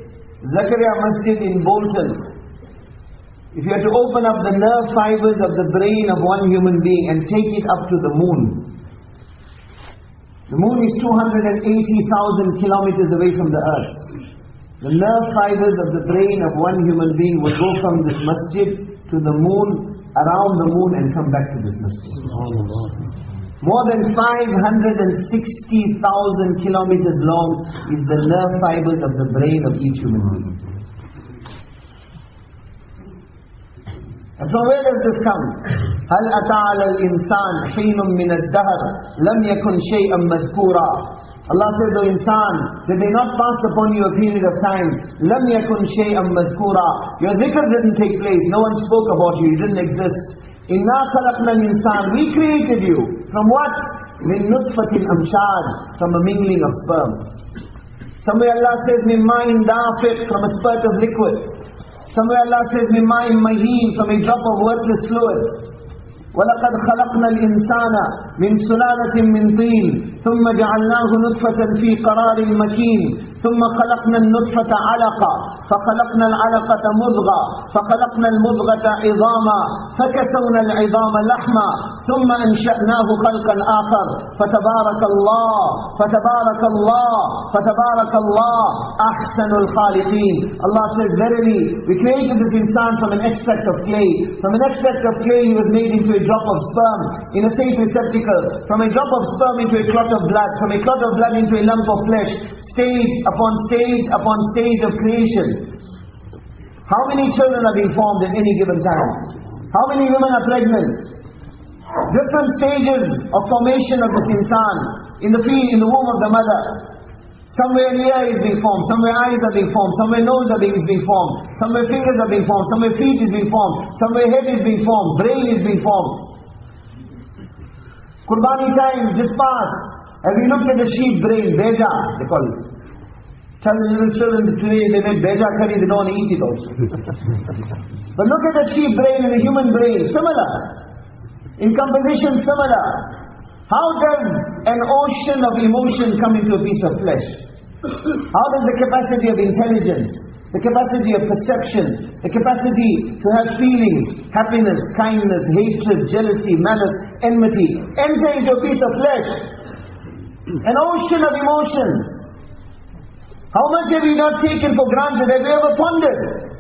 Zakariya Masjid in Bolton, if you had to open up the nerve fibers of the brain of one human being and take it up to the moon. The moon is 280,000 kilometers away from the earth. The nerve fibers of the brain of one human being will go from this Masjid to the moon, around the moon and come back to this Masjid. More than 560,000 kilometers long is the nerve fibers of the brain of each human being. And from where does this come? هَلْ أَتَى عَلَى الْإِنسَانِ حِينٌ مِّنَ الدَّهْرِ لَمْ يَكُنْ شَيْئًا مَذْكُورًا. Allah says, O insan, did they not pass upon you a period of time? لَمْ يَكُنْ شَيْئًا مَذْكُورًا. Your dhikr didn't take place, no one spoke about you, you didn't exist. إِنَّا خَلَقْنَا الْإِنسَانِ. We created you. From what? مِن نُطْفَةٍ أَمْشَاجٍ. From a mingling of sperm. Somewhere Allah says, مِن مَاءٍ دَافِقٍ. From a spurt of liquid. Somewhere Allah says, مِن مَاءٍ مَهِينٍ. From a drop of worthless fluid. وَلَقَدْ خَلَقْنَا الْإِنسَانَ مِن سُلَالَةٍ مِن طِينٍ ثُمَّ جَعَلْنَاهُ نُطْفَةً فِي قَرَارٍ مَكِينٍ ثُمَّ خَلَقْنَا النُّطْفَةَ عَلَقَةً فَخَلَقْنَا الْعَلَقَةَ مُضْغَةً فَخَلَقْنَا الْمُضْغَةَ عِظَامًا فَكَسَوْنَا الْعِظَامَ لَحْمًا ثُمَّ أَنشَأْنَاهُ خَلْقًا آخَرَ فَتَبَارَكَ اللَّهُ أَحْسَنُ الْخَالِقِينَ. Allah says, verily, we created this insan from an extract of clay. From an extract of clay he was made into a drop of sperm in a safe receptacle. From a drop of sperm into a clot of blood. From a clot of blood into a lump of flesh. Stage upon stage upon stage of creation. How many children are being formed at any given time? How many women are pregnant? Different stages of formation of this insan. In the womb of the mother. Somewhere ear is being formed, somewhere eyes are being formed, somewhere nose is being formed, somewhere fingers are being formed, somewhere feet is being formed, somewhere head is being formed, brain is being formed. Qurbani time just passed. Have you looked at the sheep brain? Beja, they call it. Tell the little children that today they make beja curry, they don't want to eat it also. But look at the sheep brain and the human brain, similar. In composition, similar. How does an ocean of emotion come into a piece of flesh? How does the capacity of intelligence, the capacity of perception, the capacity to have feelings, happiness, kindness, hatred, jealousy, malice, enmity, enter into a piece of flesh? An ocean of emotions. How much have we not taken for granted? Have you ever pondered?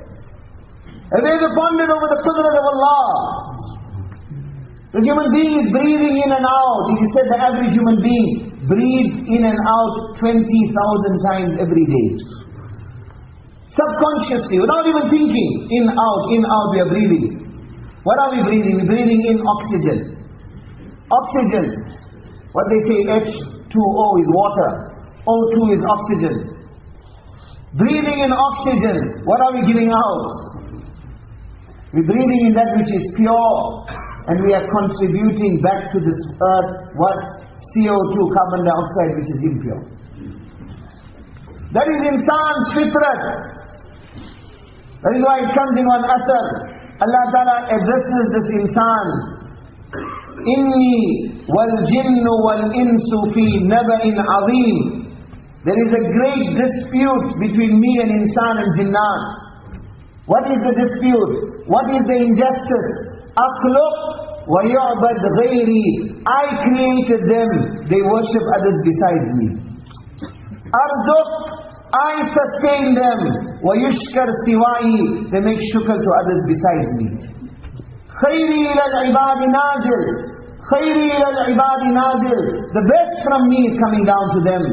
Have you ever pondered over the qudrat of Allah? The human being is breathing in and out. It is said the average human being breathes in and out 20,000 times every day. Subconsciously, without even thinking. In, out, we are breathing. What are we breathing? We're breathing in oxygen. Oxygen. What they say, H2O is water. O2 is oxygen. Breathing in oxygen, what are we giving out? We're breathing in that which is pure, and we are contributing back to this earth what? CO2, carbon dioxide, which is impure. That is insan's fitrat. That is why it comes in one athar. Allah Ta'ala addresses this insan. Inni wal jinnu wal insu fi naba'in azim. There is a great dispute between me and insan and jinnat. What is the dispute? What is the injustice? Akhluq wa yu'bad ghayri. I created them, they worship others besides me. Arzuq, I sustain them. Wa yushkar siwai, they make shukr to others besides me. Khayri ila al-ibadi nazil. Khayri ila al-ibadi nazil. The best from me is coming down to them.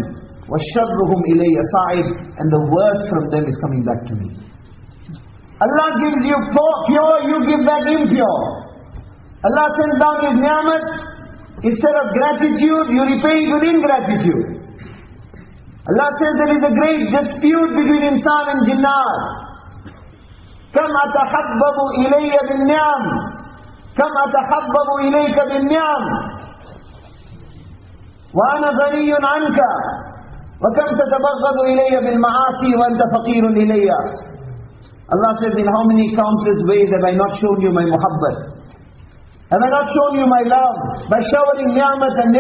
Wa sharruhum ilayya sa'id, and the worst from them is coming back to me. Allah gives you pure, you give back impure. Allah sends down His ni'mat. Instead of gratitude, you repay it with ingratitude. Allah says there is a great dispute between insan and jinnat. Kam atahabbabu ilayya bin ni'am. Kam atahabbabu ilayka bin ni'am. Wa ana ghaniyun anka. Wa kam tatabaghadu ilayya bil ma'asi wa anta faqirun ilayya. Allah says, in how many countless ways have I not shown you my muhabbat? Have I not shown you my love? By showering ni'mat and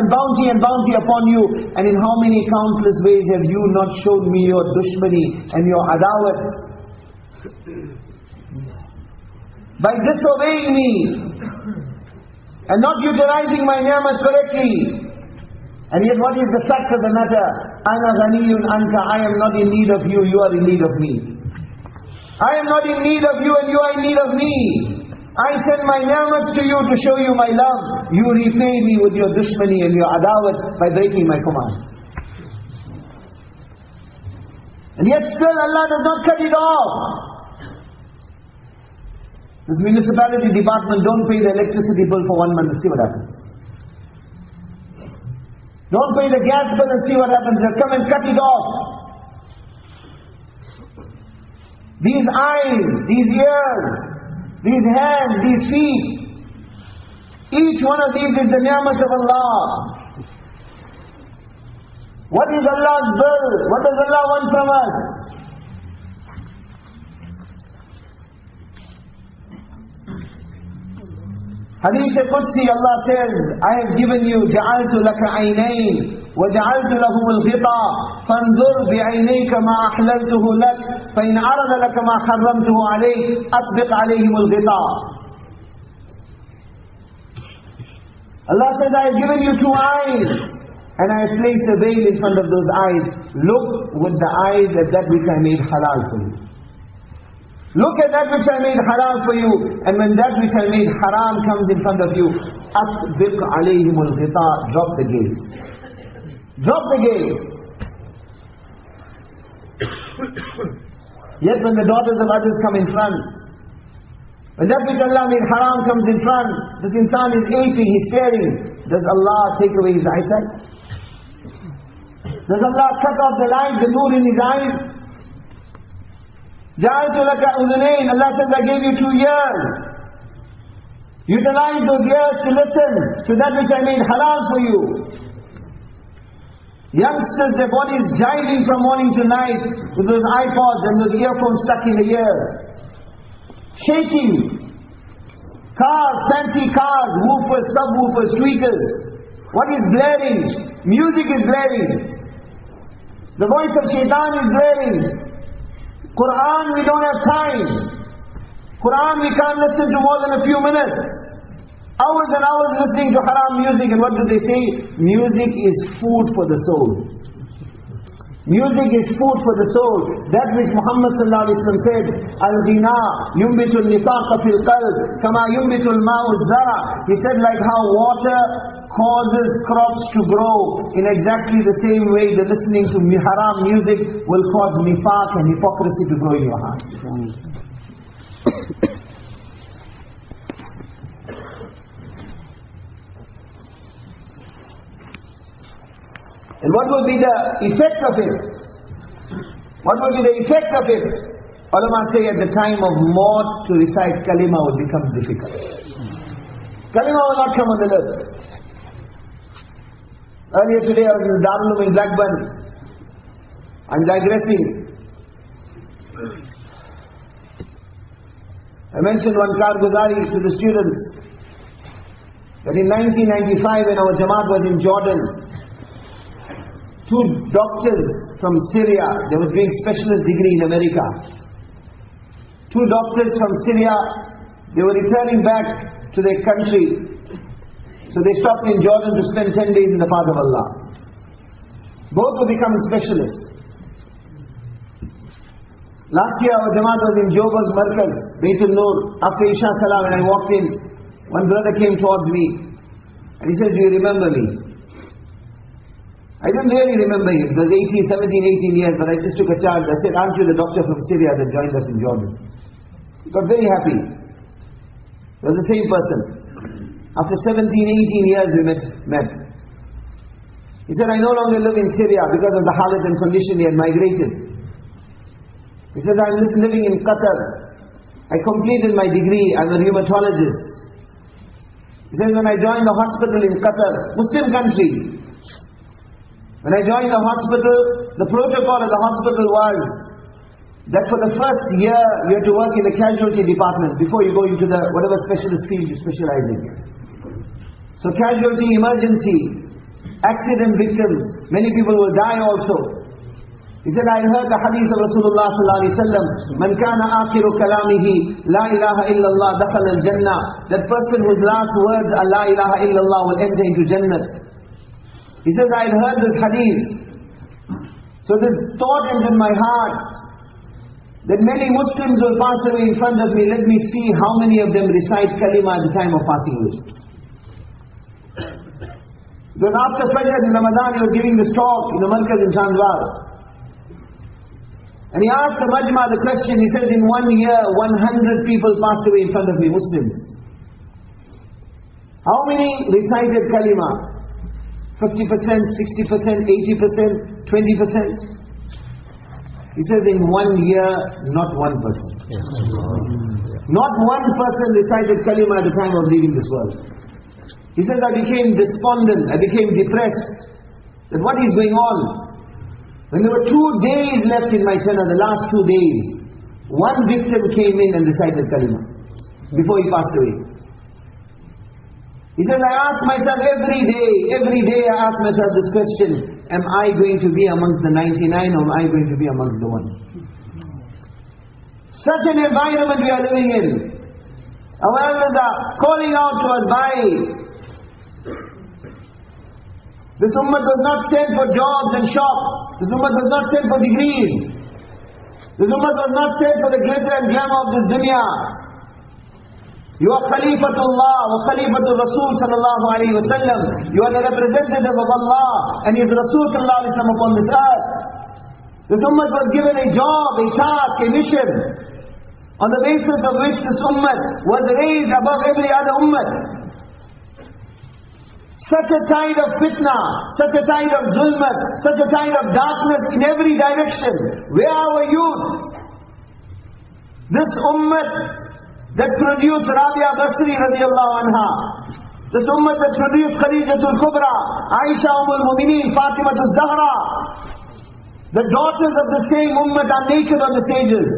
bounty upon you. And in how many countless ways have you not shown me your dushmani and your adawat? By disobeying me and not utilizing my ni'mat correctly. And yet what is the fact of the matter? Ana ghaniyun anka, I am not in need of you, you are in need of me. I am not in need of you and you are in need of me. I send my ni'mat to you to show you my love. You repay me with your dushmani and your adawat by breaking my commands. And yet still Allah does not cut it off. This municipality department, don't pay the electricity bill for 1 month and see what happens. Don't pay the gas bill and see what happens. They'll come and cut it off. These eyes, these ears, these hands, these feet, each one of these is the ni'mat of Allah. What is Allah's will? What does Allah want from us? Hadith Qudsi, Allah says, I have given you, جَعَلْتُ لَكَ عَيْنَيْنِ وَجَعَلْتُ لَهُمُ الْغِطَاءَ فَانْظُرْ بِعَيْنَيْكَ مَا أَحْلَلْتُهُ لَكَ فَإِنْ عَرَضَ لَكَ مَا حَرَّمْتُهُ عَلَيْكَ أَطْبِقْ عَلَيْهِمُ الْغِطَاءَ. Allah says, I have given you 2 eyes and I have placed a veil in front of those eyes. Look with the eyes at that which I made halal for you. Look at that which I made halal for you, and when that which I made haram comes in front of you, أَطْبِقْ عَلَيْهِمُ الْغِطَاءَ, drop the gaze. Drop the gaze. Yet when the daughters of others come in front, when that which Allah made haram comes in front, this insan is aping, he's staring. Does Allah take away his eyesight? Does Allah cut off the light, the nur in his eyes? جَعَلْتُ لَكَ أُذُنَيْنِ, Allah says, I gave you 2 ears. Utilize those ears to listen to that which I made halal for you. Youngsters, their bodies jiving from morning to night with those iPods and those earphones stuck in the ears. Shaking. Cars, fancy cars, woofers, subwoofers, tweeters. What is blaring? Music is blaring. The voice of shaitan is blaring. Quran, we don't have time. Quran, we can't listen to more than a few minutes. Hours and hours listening to haram music. And what do they say? Music is food for the soul. Music is food for the soul. That which Muhammad sallallahu alaihi wasallam said, Al-ghina yumbitu al-nifaqa fil qalb kama yumbitu al-ma'u az-zara. He said, like how water causes crops to grow, in exactly the same way the listening to haram music will cause nifaq and hypocrisy to grow in your heart. And what will be the effect of it? What will be the effect of it? Ulama say at the time of maut to recite kalima will become difficult. Kalima will not come on the lips. Earlier today I was in the Darul Uloom in Blackburn. I'm digressing. I mentioned one karguzari to the students that in 1995 when our Jamaat was in Jordan, 2 doctors from Syria, they were doing specialist degree in America. 2 doctors from Syria, they were returning back to their country. So they stopped in Jordan to spend 10 days in the path of Allah. Both were becoming specialists. Last year our Jamaat was in Joburg Markaz, Baitul Noor. After Isha Salah, when I walked in, one brother came towards me and he says, "Do you remember me?" I didn't really remember him. It was 17, 18 years, but I just took a charge. I said, "Aren't you the doctor from Syria that joined us in Jordan?" He got very happy. It was the same person. After 17, 18 years we met. He said, "I no longer live in Syria because of the halat and condition he had migrated." He says, "I'm living in Qatar. I completed my degree, I'm a rheumatologist." He says, "When I joined the hospital in Qatar, Muslim country, when I joined the hospital, the protocol of the hospital was that for the first year you have to work in the casualty department before you go into the whatever specialist field you specialize in. So casualty, emergency, accident victims, many people will die also." He said, "I heard the hadith of Rasulullah sallallahu alaihi wasallam, man kana akhiru kalamihi la ilaha illallah dakhala al-jannah." That person whose last words are la ilaha illallah will enter into Jannah. He says, "I had heard this hadith. So this thought entered my heart that many Muslims will pass away in front of me. Let me see how many of them recite kalima at the time of passing away." Because after Fajr in Ramadan he was giving this talk in the Markaz in Transvaal. And he asked the Majma the question, he said, "In 1 year, 100 people passed away in front of me, Muslims. How many recited kalima? 50%, 60%, 80%, 20%? He says, in 1 year, not 1%. Not 1% recited kalima at the time of leaving this world. He says, I became despondent, I became depressed. That what is going on? When there were 2 days left in my tenure, the last 2 days, one victim came in and recited kalima before he passed away. He says, I ask myself every day I ask myself this question, am I going to be amongst the 99 or am I going to be amongst the 1? Such an environment we are living in. Our elders are calling out to us, this ummah was not sent for jobs and shops. This ummah was not sent for degrees. This ummah was not sent for the glitter and glamour of this dunya. You are Khalifatullah wa Khalifatul Rasul sallallahu alayhi wa sallam. You are the representative of Allah and His Rasul sallallahu alayhi wa sallam upon this earth. This ummah was given a job, a task, a mission, on the basis of which this ummah was raised above every other ummah. Such a tide of fitna, such a tide of zulmat, such a tide of darkness in every direction. Where are our youth? This ummah that produced Rabia Basri radiallahu anha, this ummah that produced Khadijatul Kubra, Aisha Mu'mineen, Fatimatul Zahra, the daughters of the same ummah are naked on the stages.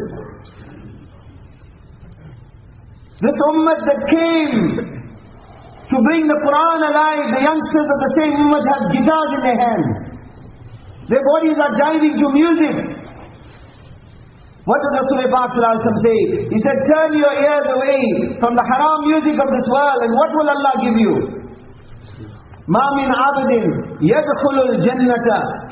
This ummah that came to bring the Quran alive, the youngsters of the same ummah have guitars in their hands. Their bodies are diving to music. What does Rasulullah say? He said, turn your ears away from the haram music of this world, and what will Allah give you? ما من عبد يدخل الجنة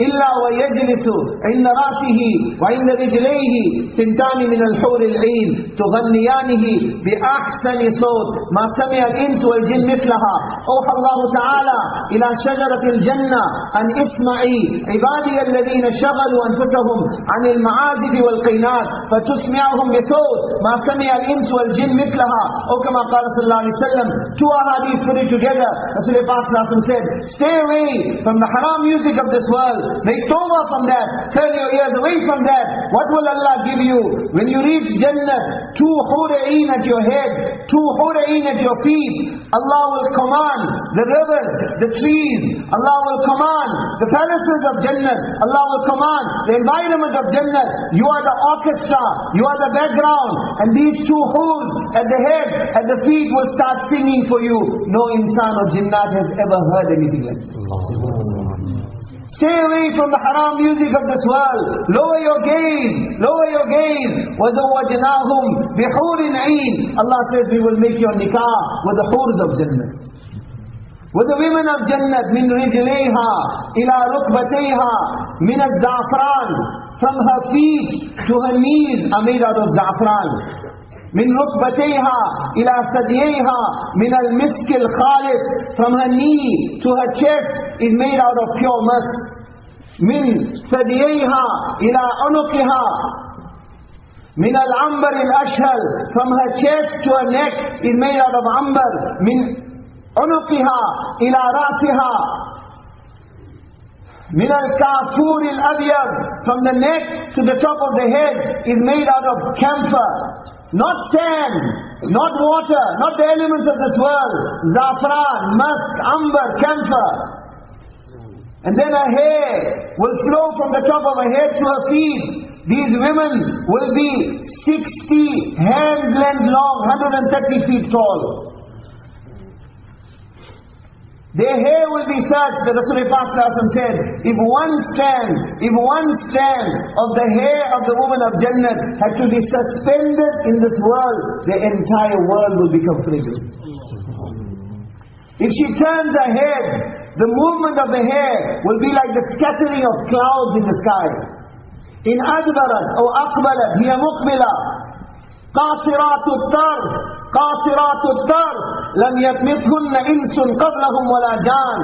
إلا ويجلس عند رأسه وعند رجليه ثنتان من الحور العين تغنيانه بأحسن صوت ما سمع الإنس والجن مثلها. أوحى الله تعالى إلى شجرة الجنة أن اسمعي عبادي الذين شغلوا أنفسهم عن المعازف والقينات فتسمعهم بصوت ما سمع الإنس والجن مثلها. Or كما قال صلى الله عليه وسلم, 2 ahadith put it together. Rasulullah said, stay away from the haram music of this world. Make tawbah from that. Turn your ears away from that. What will Allah give you? When you reach Jannah, 2 hura'een at your head, 2 hura'een at your feet. Allah will command the rivers, the trees. Allah will command the palaces of Jannah. Allah will command the environment of Jannah. You are the orchestra. You are the background. And these 2 hurs at the head, at the feet will start singing for you. No insan or jinnat has ever heard anything like this. Stay away from the haram music of this world. Lower your gaze. Lower your gaze. وَزَوَّجْنَاهُمْ بِحُورٍ عِينٍ. Allah says we will make your nikah with the hurs of Jannah. With the women of Jannah. مِنْ رِجْلَيْهَا إِلَىٰ رُكْبَتَيْهَا مِنَ الزَّعْفْرَانِ. From her feet to her knees are made out of za'fran. من ركبتيها إلى ثدييها من المسك الخالص. From her knee to her chest is made out of pure musk. من ثدييها إلى عنقها من العنبر الأشهل. From her chest to her neck is made out of amber. من عنقها إلى رأسها من الكافور الأبيض. From the neck to the top of the head is made out of camphor. Not sand, not water, not the elements of this world. Zafran, musk, amber, camphor. And then her hair will flow from the top of her head to her feet. These women will be 60 hands length long, 130 feet tall. Their hair will be such that Rasulullah said, if one strand of the hair of the woman of Jannah had to be suspended in this world, the entire world will become fragrant. If she turns her head, the movement of the hair will be like the scattering of clouds in the sky. In adbarat or aqbalat, hiya muqbila, qasiratu tarf. قاصرات الطرف لم يطمثهن إنس قبلهم ولا جان.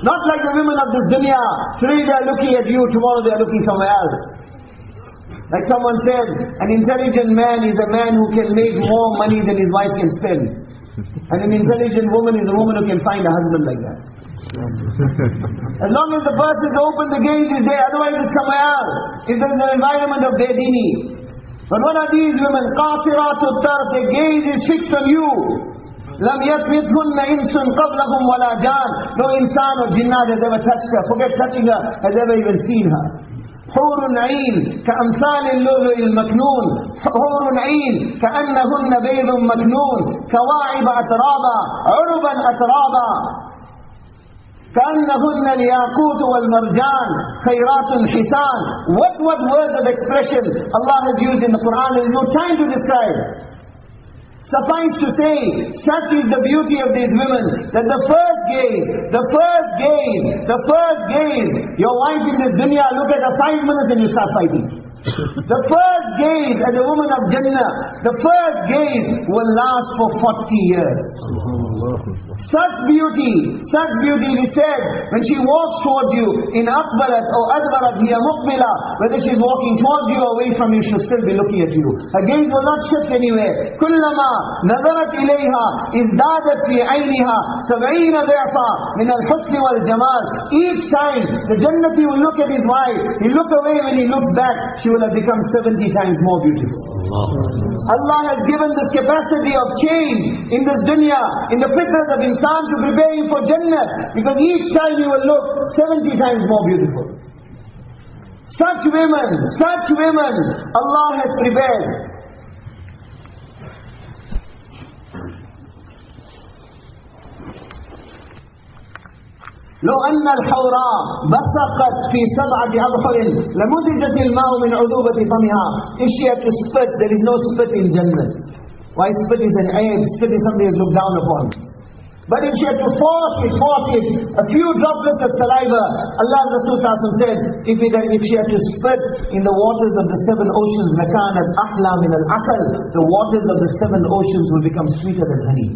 Not like the women of this dunya. Today they are looking at you, tomorrow they are looking somewhere else. Like someone said, an intelligent man is a man who can make more money than his wife can spend. And an intelligent woman is a woman who can find a husband like that. As long as the purse is open, the gaze is there, otherwise it's somewhere else. If there is an environment of bedini. But what are these women? قَاصِرَاتُ الطَّرْفِ. Their gaze is fixed on you. لَمْ يَطْمِثْهُنَّ إِنسٌ قَبْلَهُمْ وَلَا جَانٍ. No insan or jinnat has ever touched her. Forget touching her, has ever even seen her. حور عين كأمثال اللؤلؤ المكنون. حور عين كأنهن بيض مكنون. كواعب أترابا عربا أترابا. كأنهن الياقوت والمرجان خيرات حسان. What words of expression Allah has used in the Quran, there is no time to describe. Suffice to say, such is the beauty of these women, that the first gaze, your wife in this dunya, look at her 5 minutes and you start fighting. The first gaze at the woman of Jannah, the first gaze will last for 40 years. Such beauty it is said, when she walks towards you, in aqbalat or adbarat hiya muqbila, whether she is walking towards you or away from you, she'll still be looking at you. Her gaze will not shift anywhere. Kullama nazarat ilayha izdadat fi ayniha 70 ضعفا min al-husn wal-jamal. Each time the Jannati will look at his wife, he'll look away, when he looks back, she will have become 70 times more beautiful. Allah has given this capacity of change in this dunya, in the fitrat of insan, to prepare him for Jannah, because each time he will look 70 times more beautiful. Such women Allah has prepared. لو أن الحوراء بصقت في 7 أبحر لمزجت الماء من عذوبة فمها. If she had to spit, there is no spit in Jannah. Why? Spit is an aib, spit is something that is looked down upon. But if she had to force it, a few droplets of saliva, Allah's Rasul said, if she had to spit in the waters of the 7 oceans, لَكَانَتْ أَحْلَى مِنَ الْعَسَلِ. The waters of the 7 oceans will become sweeter than honey.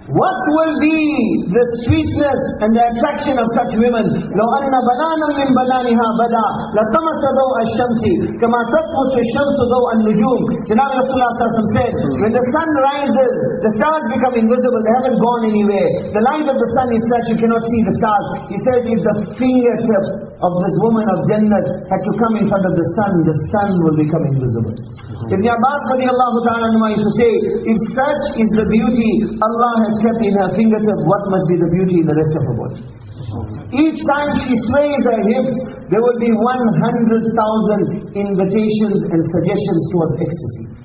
What will be the sweetness and the attraction of such women? لو أن بنانا من بنانها بدا لطمس ضوء الشمس كما تطمس الشمس ضوء النجوم. Janabi Rasulullah said, when the sun rises, the stars become invisible, they haven't gone anywhere. The light of the sun is such you cannot see the stars. He says, if the fingertip of this woman of Jannah had to come in front of the sun will become invisible. Ibn Abbas radiallahu ta'ala used to say, if such is the beauty Allah has kept in her fingertip, what must be the beauty in the rest of her body? Each time she sways her hips, there will be 100,000 invitations and suggestions towards ecstasy.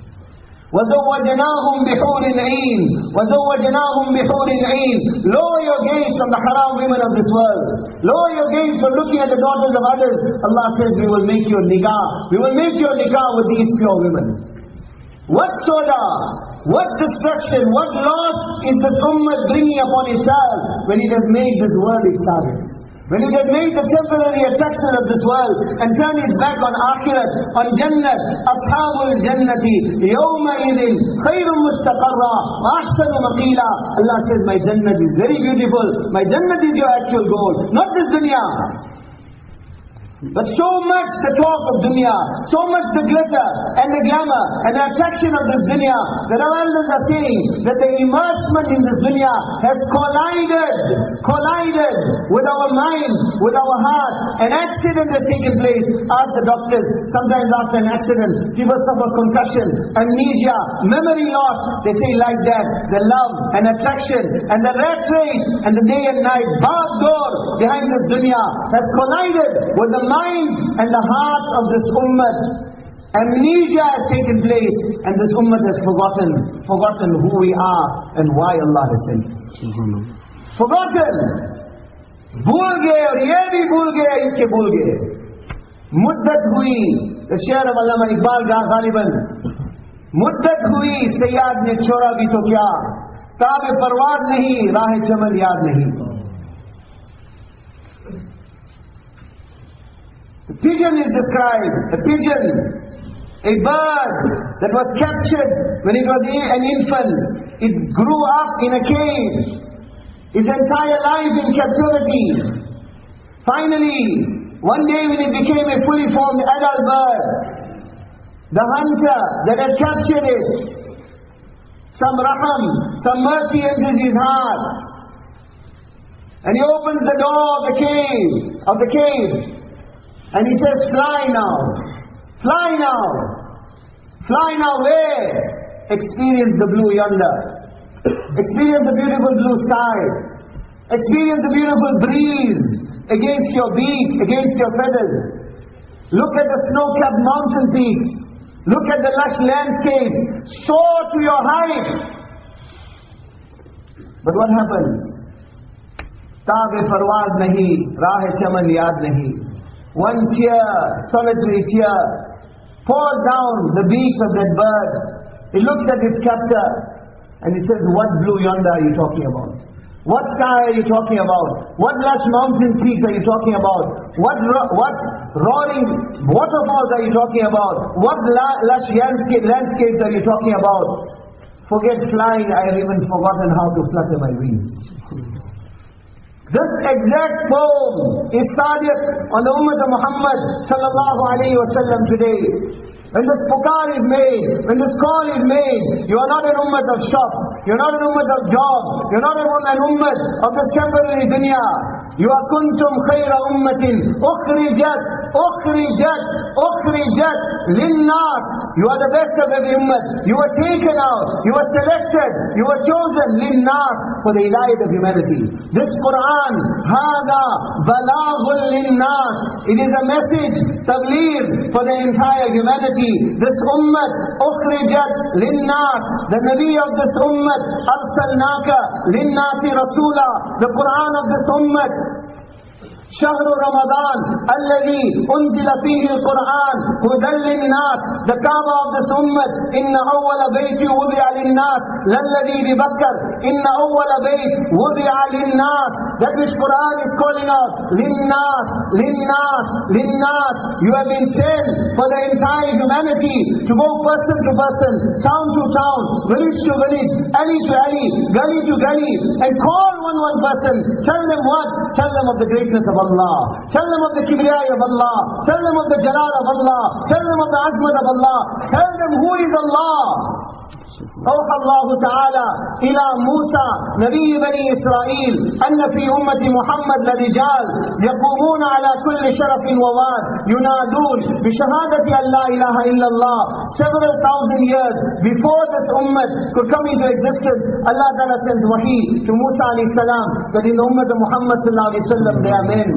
وَزَوَّجْنَاهُمْ بِحُورٍ عِينٍ وَزَوَّجْنَاهُمْ بِحُورٍ عِينٍ. Lower your gaze from the haram women of this world. Lower your gaze from looking at the daughters of others. Allah says, we will make your nikah. We will make your nikah with these pure women. What soda, what destruction, what loss is this ummah bringing upon itself when it has made this world its target? When it has made the temporary attraction of this world and turned its back on akhirat, on Jannah. Ashabul Jannati yawma idhin khayrun mustaqarra wa ahsanu maqila. Allah says, my Jannah is very beautiful. My Jannah is your actual goal, not this dunya. But so much the talk of dunya, so much the glitter and the glamour and the attraction of this dunya, that our elders are saying that the immersement in this dunya has collided with our mind, with our heart. An accident has taken place. Ask the doctors, sometimes after an accident, people suffer concussion, amnesia, memory loss. They say like that, the love and attraction and the rat race and the day and night backdoor behind this dunya has collided with the mind and the heart of this ummah. Amnesia has taken place and this ummah has forgotten who we are and why Allah has sent us. Forgotten. Bhul gaye aur ye bhi bhul gaye, inke bhul gaye. Muddat hui, the shair of Allama Iqbal ghaliban. Muddat hui, sayyad ne chora bhi to kya, taab parwaaz nahi, raah chamal yaad nahi. The pigeon is described, a pigeon, a bird that was captured when it was an infant. It grew up in a cave, its entire life in captivity. Finally, one day when it became a fully formed adult bird, the hunter that had captured it, some raham, some mercy enters his heart, and he opens the door of the cave. And he says, fly now. Fly now. Fly now where? Experience the blue yonder. Experience the beautiful blue sky. Experience the beautiful breeze against your beak, against your feathers. Look at the snow-capped mountain peaks. Look at the lush landscapes. Soar to your height. But what happens? Taab farwaz nahi, raah chaman yaad nahi. One tear, solitary tear, pours down the beaks of that bird. It looks at its captor and it says, what blue yonder are you talking about? What sky are you talking about? What lush mountain peaks are you talking about? What roaring waterfalls are you talking about? What lush landscapes are you talking about? Forget flying, I have even forgotten how to flutter my wings. This exact poem is sadiq on the ummah of Muhammad sallallahu alayhi wa sallam today. When this pukar is made, when this call is made, you are not an ummah of shops, you are not an ummah of jobs, you are not an ummah of this temporary dunya. You are kuntum khayra ummatin ukhrijat linnas. You are the best of every ummah. You were taken out, you were selected, you were chosen linnas for the hidayat of humanity. This Quran, hada balaghul linnas. It is a message, tabligh for the entire humanity. This ummah ukhrijat linnas. The Nabi of this ummah, arsalnaka linnasi rasula. The Quran of this ummah شهر رمضان الذي أنزل فيه القرآن هدى للناس. The Kaaba of this ummah, إن أول بيت وضع للناس للذي ببكر إن أول بيت وضع للناس. That which Quran is calling out, للناس للناس للناس. You have been sent for the entire humanity to go person to person, town to town, village to village, alley to alley, gully to gully, and call one person. Tell them what? Tell them of the greatness of Allah. Tell them of the kibriya of Allah. Tell them of the jalal of Allah. Tell them of the azmat of Allah. Tell them who is Allah. أوحى الله تعالى إلى موسى نبي بني إسرائيل أن في أمة محمد لرجال يقومون على كل شرف وواد ينادون بشهادة أن لا إله إلا الله. Several thousand years before this ummah could come into existence, Allah Ta'ala sends wahi to Musa alayhi salam that in the ummah of Muhammad sallallahu alayhi wa sallam they are men.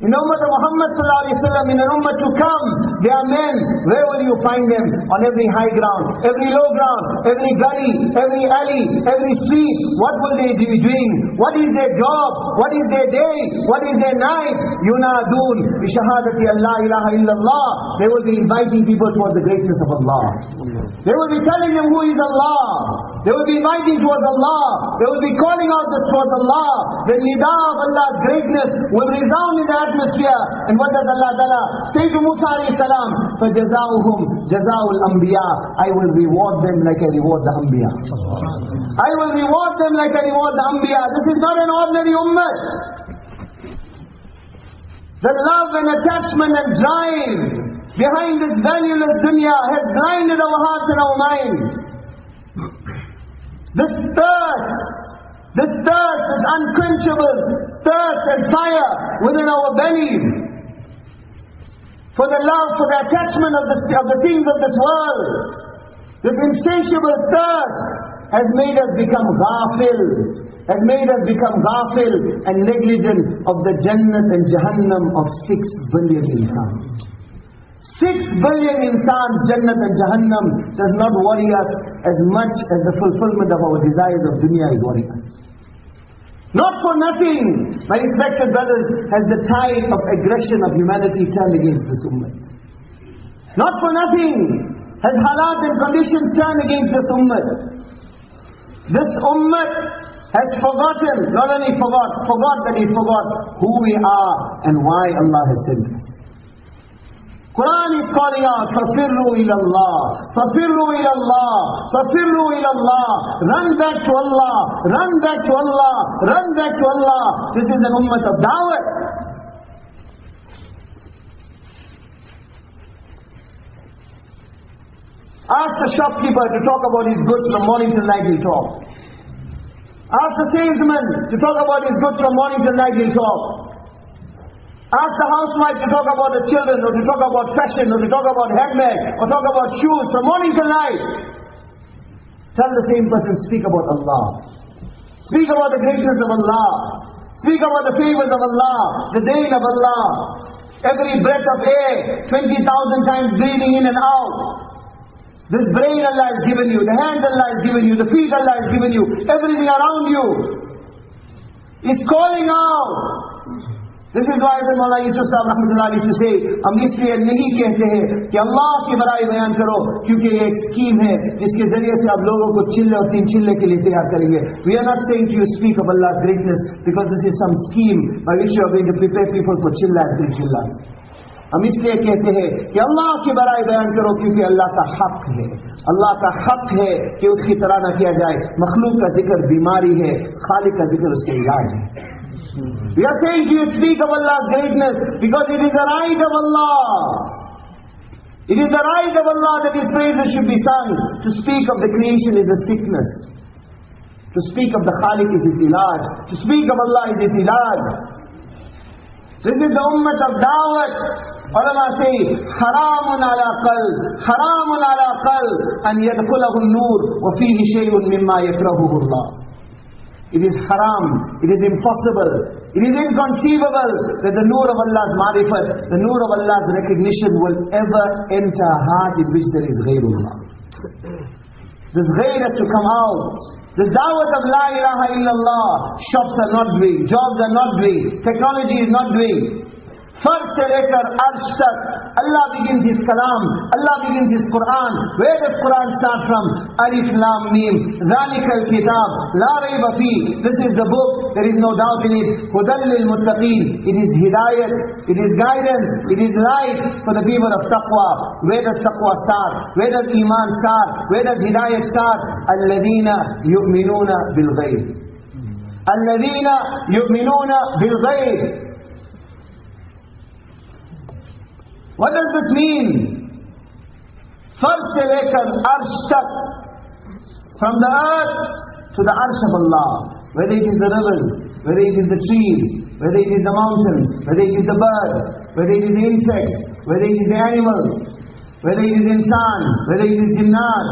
In the ummah of Muhammad sallallahu alayhi wa sallam, in an ummah to come, they are men. Where will you find them? On every high ground, every low ground, every gully, every alley, every street. What will they be doing? What is their job? What is their day? What is their night? Yunadun bi shahadati an la ilaha illallah. They will be inviting people towards the greatness of Allah. They will be telling them who is Allah. They will be inviting towards Allah. They will be calling out this towards Allah. The nida of Allah's greatness will resound in the atmosphere. And what does Allah Ta'ala say to Musa alayhi salam? فَجَزَاؤُهُمْ جَزَاءُ الْأَنْبِيَاءِ. I will reward them like I reward the Anbiya. I will reward them like I reward the Anbiya. This is not an ordinary ummah. The love and attachment and drive behind this valueless dunya has blinded our hearts and our minds. This unquenchable thirst and fire within our bellies for the love, for the attachment of the things of this world, this insatiable thirst has made us become ghafil, and negligent of the Jannat and Jahannam of 6 billion insan. 6 billion insans, Jannat and Jahannam does not worry us as much as the fulfillment of our desires of dunya is worrying us. Not for nothing, my respected brothers, has the tide of aggression of humanity turned against this ummah. Not for nothing has halat and conditions turned against this ummah. This ummah has forgotten, not only forgot that he forgot who we are and why Allah has sent us. Quran is calling out, فَفِرُّوا إِلَى اللَّهِ فَفِرُّوا إِلَى اللَّهِ فَفِرُّوا إِلَى اللَّهِ. Run back to Allah, run back to Allah, run back to Allah. This is an ummah of da'wah. Ask the shopkeeper to talk about his goods from morning till night, he'll talk. Ask the salesman to talk about his goods from morning till night, he'll talk. Ask the housewife to talk about the children, or to talk about fashion, or to talk about handbag, or talk about shoes from morning till night. Tell the same person, speak about Allah. Speak about the greatness of Allah. Speak about the favors of Allah, the deen of Allah. Every breath of air, 20,000 times breathing in and out. This brain Allah has given you, the hands Allah has given you, the feet Allah has given you, everything around you is calling out. This is why Maulana Sulaiman Khatani used to say, हम इसलिए नहीं कहते हैं कि अल्लाह की बड़ाई बयान करो, क्योंकि ये एक स्कीम है जिसके जरिए से आप लोगों को चिल्ले और 3 चिल्ले के लिए तैयार करेंगे. We are not saying to you speak of Allah's greatness because this is some scheme by which you are going to prepare people for chilla and 3 chillas. हम इसलिए कहते हैं कि अल्लाह की बड़ाई बयान करो क्योंकि अल्लाह का हक है. अल्लाह का हक है कि उसकी तरह न किया जाए. मखलूक का जिक्र बीमारी है, खालिक का जिक्र उसके इलाज है. We are saying you speak of Allah's greatness because it is the right of Allah. It is the right of Allah that His praises should be sung. To speak of the creation is a sickness. To speak of the Khaliq is its ilaj. To speak of Allah is its ilaj. This is the ummah of da'wat. Ulama say, haramun ala qalb an yadkhulahu an-nur wa fihi shay'un mimma yakrahuhu Allah. It is haram, it is impossible, it is inconceivable that the nur of Allah's marifat, the nur of Allah's recognition will ever enter a heart in which there is ghayrullah. This ghayr has to come out. This da'wat of la ilaha illallah, shops are not doing, jobs are not doing, technology is not doing. First se lekar arsh tak, Allah begins His kalam, Allah begins His Quran. Where does Quran start from? Alif Lam Mim, Dhalikal Kitab, La Rayba Fi. This is the book, there is no doubt in it. Hudan lil Muttaqeen. It is hidayat, it is guidance, it is light for the people of taqwa. Where does taqwa start? Where does iman start? Where does hidayat start? Alladheena yu'minuna bil ghayb. Alladheena yu'minuna bil ghayb. What does this mean? First se lekar arsh tak, from the earth to the arsh of Allah. Whether it is the rivers, whether it is the trees, whether it is the mountains, whether it is the birds, whether it is the insects, whether it is the animals, whether it is insan, whether it is jinnat,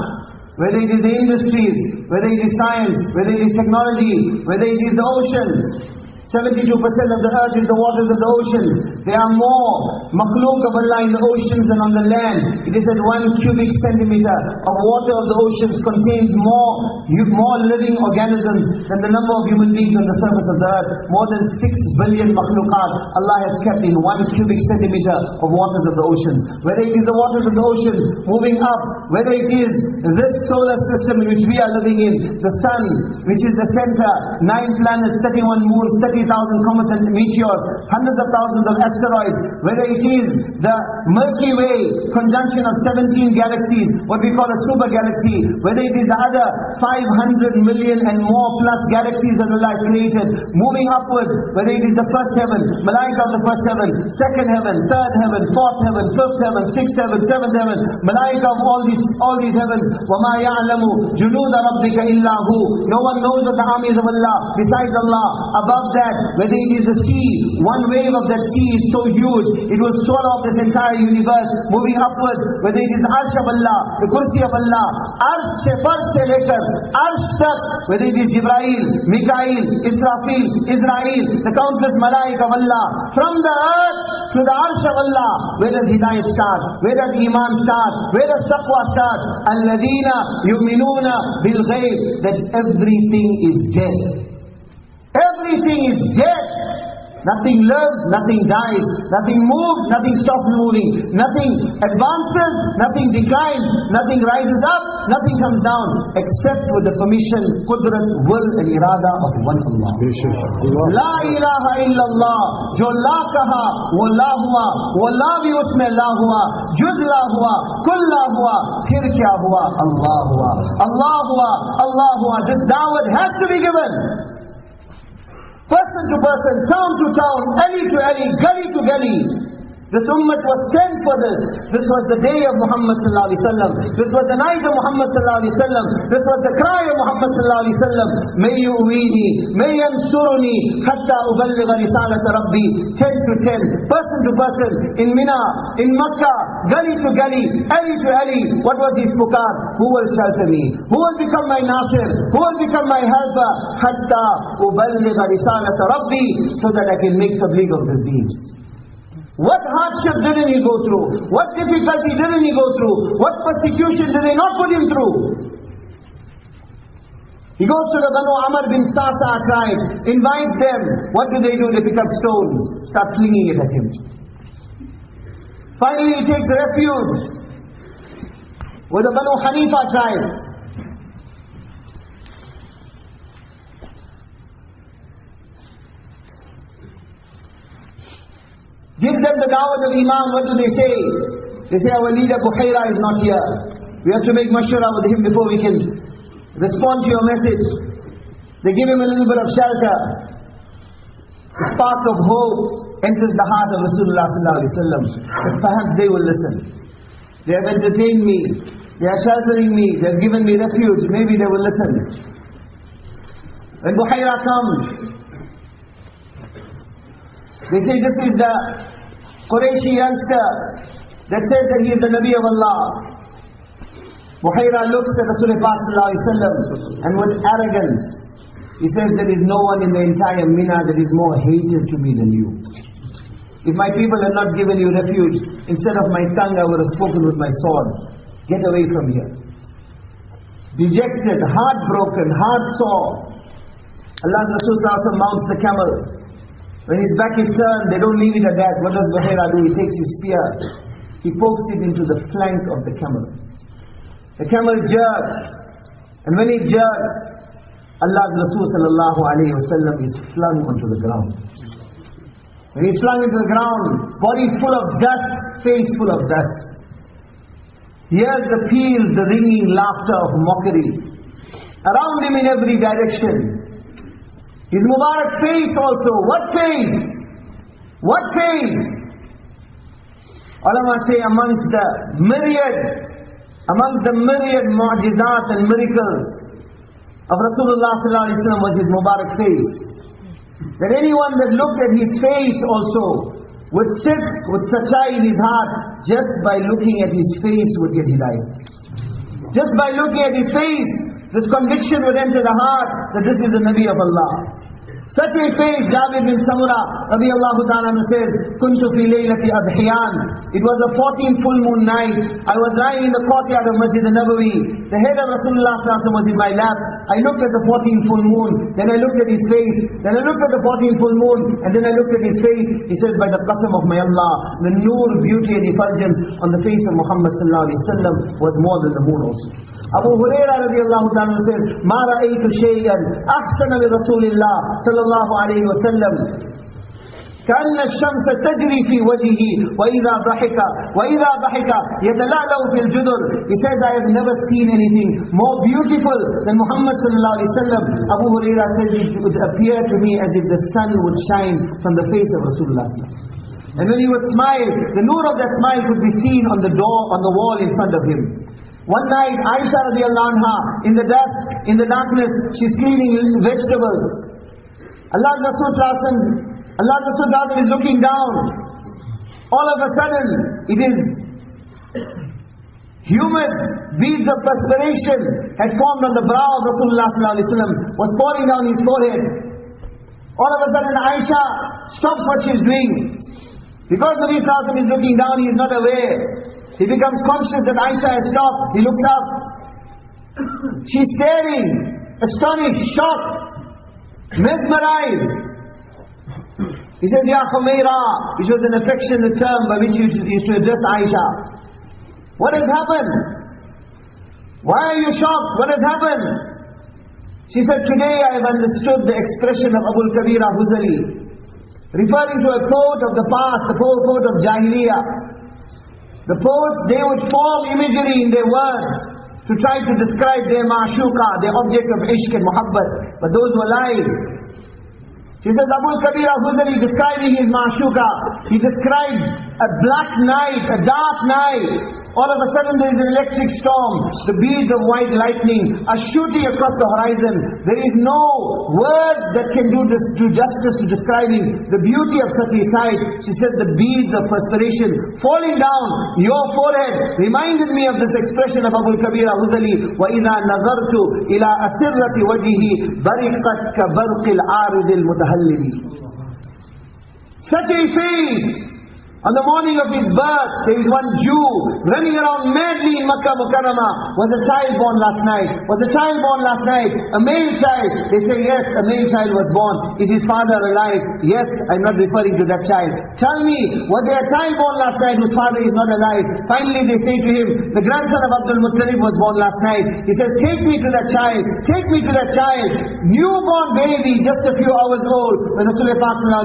whether it is the industries, whether it is science, whether it is technology, whether it is the oceans. 72% of the earth is the waters of the oceans. There are more makhluk of Allah in the oceans than on the land. It is that 1 cubic centimeter of water of the oceans contains more living organisms than the number of human beings on the surface of the earth. More than 6 billion makhlukat Allah has kept in 1 cubic centimeter of waters of the oceans. Whether it is the waters of the oceans moving up, whether it is this solar system in which we are living in, the sun, which is the center, 9 planets, 31 moons, 30,000 comets and meteors, hundreds of thousands of asteroids, whether it is the Milky Way, conjunction of 17 galaxies, what we call a super galaxy, whether it is the other 500 million and more plus galaxies that Allah has created, moving upwards, whether it is the first heaven, malaika of the first heaven, second heaven, third heaven, fourth heaven, fifth heaven, sixth heaven, seventh heaven, malaika of all these heavens. وَمَا يَعْلَمُ جُنُودَ رَبِّكَ إِلَّا هُ. No one knows of the armies of Allah besides Allah. Above that, whether it is the sea, one wave of that sea is so huge, it will swallow up this entire universe, moving upwards, whether it is arsh of Allah, the kursi of Allah, arsh se par se lekar, arsh tak, whether it is Jibrail, Mikail, Israfil, Israel, the countless malaik of Allah, from the earth to the arsh of Allah. Where does hidayat start? Where does iman start? Where does taqwa start? Alladheena yu'minuna bil ghayb, that everything is dead. Everything is dead. Nothing lives, nothing dies, nothing moves, nothing stops moving, nothing advances, nothing declines, nothing rises up, nothing comes down, except with the permission, qudrat, will and irada of one Allah. La ilaha illallah, jo la kaha, wo la hua, wo la bhi usme la hua, juz la hua, kull la hua, phir kya hua, Allah hua, Allah hua, Allah hua. This da'wat has to be given. Person to person, town to town, alley to alley, gully to gully. This ummah was sent for this. This was the day of Muhammad sallallahu alaihi wasallam. This was the night of Muhammad sallallahu alaihi wasallam. This was the cry of Muhammad sallallahu alaihi wasallam. May yu'wini, may yansuruni, hatta uballigha risalat Rabbi. 10 to 10, person to person, in Mina, in Makkah, gully to gully, alley to alley. What was his pukar? Who will shelter me? Who will become my nasir? Who will become my helper? Hatta uballigha risalat Rabbi, so that I can make tabligh of this deed. What hardship didn't he go through? What difficulty didn't he go through? What persecution did they not put him through? He goes to the Banu Amr bin Sasa tribe, invites them. What do? They pick up stones, start flinging it at him. Finally he takes refuge with the Banu Hanifa tribe. Gives them the da'wat of Iman. What do they say? They say, our leader Buhaira is not here. We have to make mashura with him before we can respond to your message. They give him a little bit of shelter. The spark of hope enters the heart of Rasulullah sallallahu alaihi wasallam. But perhaps they will listen. They have entertained me. They are sheltering me. They have given me refuge. Maybe they will listen. When Buhaira comes, they say this is the Qurayshi youngster that says that he is the Nabi of Allah. Buhaira looks at Rasulullah sallallahu alaihi wasallam and with arrogance, he says, there is no one in the entire Mina that is more hated to me than you. If my people had not given you refuge, instead of my tongue I would have spoken with my sword. Get away from here. dejected, heartbroken, heart sore. Allah's Rasul mounts the camel. When his back is turned, they don't leave it at that. What does Bahira do? He takes his spear, he pokes it into the flank of the camel. The camel jerks, and when it jerks, Allah's Rasul sallallahu alayhi wasallam is flung onto the ground. When he's flung into the ground, body full of dust, face full of dust. Here's the peal, the ringing laughter of mockery. Around him in every direction. His Mubarak face also. What face? What face? Ulama say amongst the myriad mu'jizat and miracles of Rasulullah sallallahu alaihi wasallam was his Mubarak face. That anyone that looked at his face also would sit with sachai in his heart. Just by looking at his face would get hidayah. Just by looking at his face, this conviction would enter the heart that this is the Nabi of Allah. Such a face, Jabir bin Samura radiyallahu ta'ala says, Kuntu fi laylati adhiyan. It was the 14th full moon night. I was lying in the courtyard of Masjid al-Nabawi. The head of Rasulullah was in my lap. I looked at the 14th full moon. Then I looked at his face. Then I looked at the 14th full moon. And then I looked at his face. He says, by the qasam of my Allah, the noor, beauty and effulgence on the face of Muhammad sallallahu alaihi wasallam was more than the moon also. Abu Hurairah radiyallahu ta'ala says, Ma ra'aytu shay'an ahsana min Rasulillah sallallahu alayhi wa sallam. كأن الشمس تجري في وجهه وإذا ضحك يتلألأ في الجدر. He says, I have never seen anything more beautiful than Muhammad sallallahu alayhi wa sallam. Abu Hurairah says, it would appear to me as if the sun would shine from the face of Rasulullah. And when he would smile, the noor of that smile could be seen on the door, on the wall in front of him. One night, Aisha radiallahu anha, in the dusk, in the darkness, she's cleaning vegetables. Allah's Rasul is looking down. All of a sudden, it is humid beads of perspiration had formed on the brow of Rasulullah was pouring down his forehead. All of a sudden, Aisha stops what she's doing. Because Nabi Sallallahu is looking down, he is not aware. He becomes conscious that Aisha has stopped. He looks up. She's staring, astonished, shocked, mesmerized. He says, Ya Khumaira, which was an affectionate term by which he used to address Aisha. What has happened? Why are you shocked? What has happened? She said, today I have understood the expression of Abul Kabira Huzali, referring to a poet of the past, the poet of Jahiliyyah. The poets, they would form imagery in their words to try to describe their ma'shuqa, their object of ishq and muhabbat. But those were lies. She says, Abul Kabir Huzali describing his ma'shuqa, he described a black night, a dark night. All of a sudden there is an electric storm. The beads of white lightning are shooting across the horizon. There is no word that can do justice to describing the beauty of such a sight. She said the beads of perspiration falling down your forehead reminded me of this expression of Abul Kabir Huzali. وَإِذَا نَظَرْتُ إِلَىٰ أَسِرَّةِ وَجْهِهِ بَرِقَتْ كَبَرْقِ الْعَارِضِ الْمُتَهَلِّلِ. Such a face! On the morning of his birth, there is one Jew running around madly in Makkah Mukarramah. Was a child born last night? Was a child born last night? A male child? They say, yes, a male child was born. Is his father alive? Yes, I'm not referring to that child. Tell me, was there a child born last night whose father is not alive? Finally they say to him, the grandson of Abdul Muttalib was born last night. He says, take me to that child. Take me to that child. Newborn baby, just a few hours old. When Rasulullah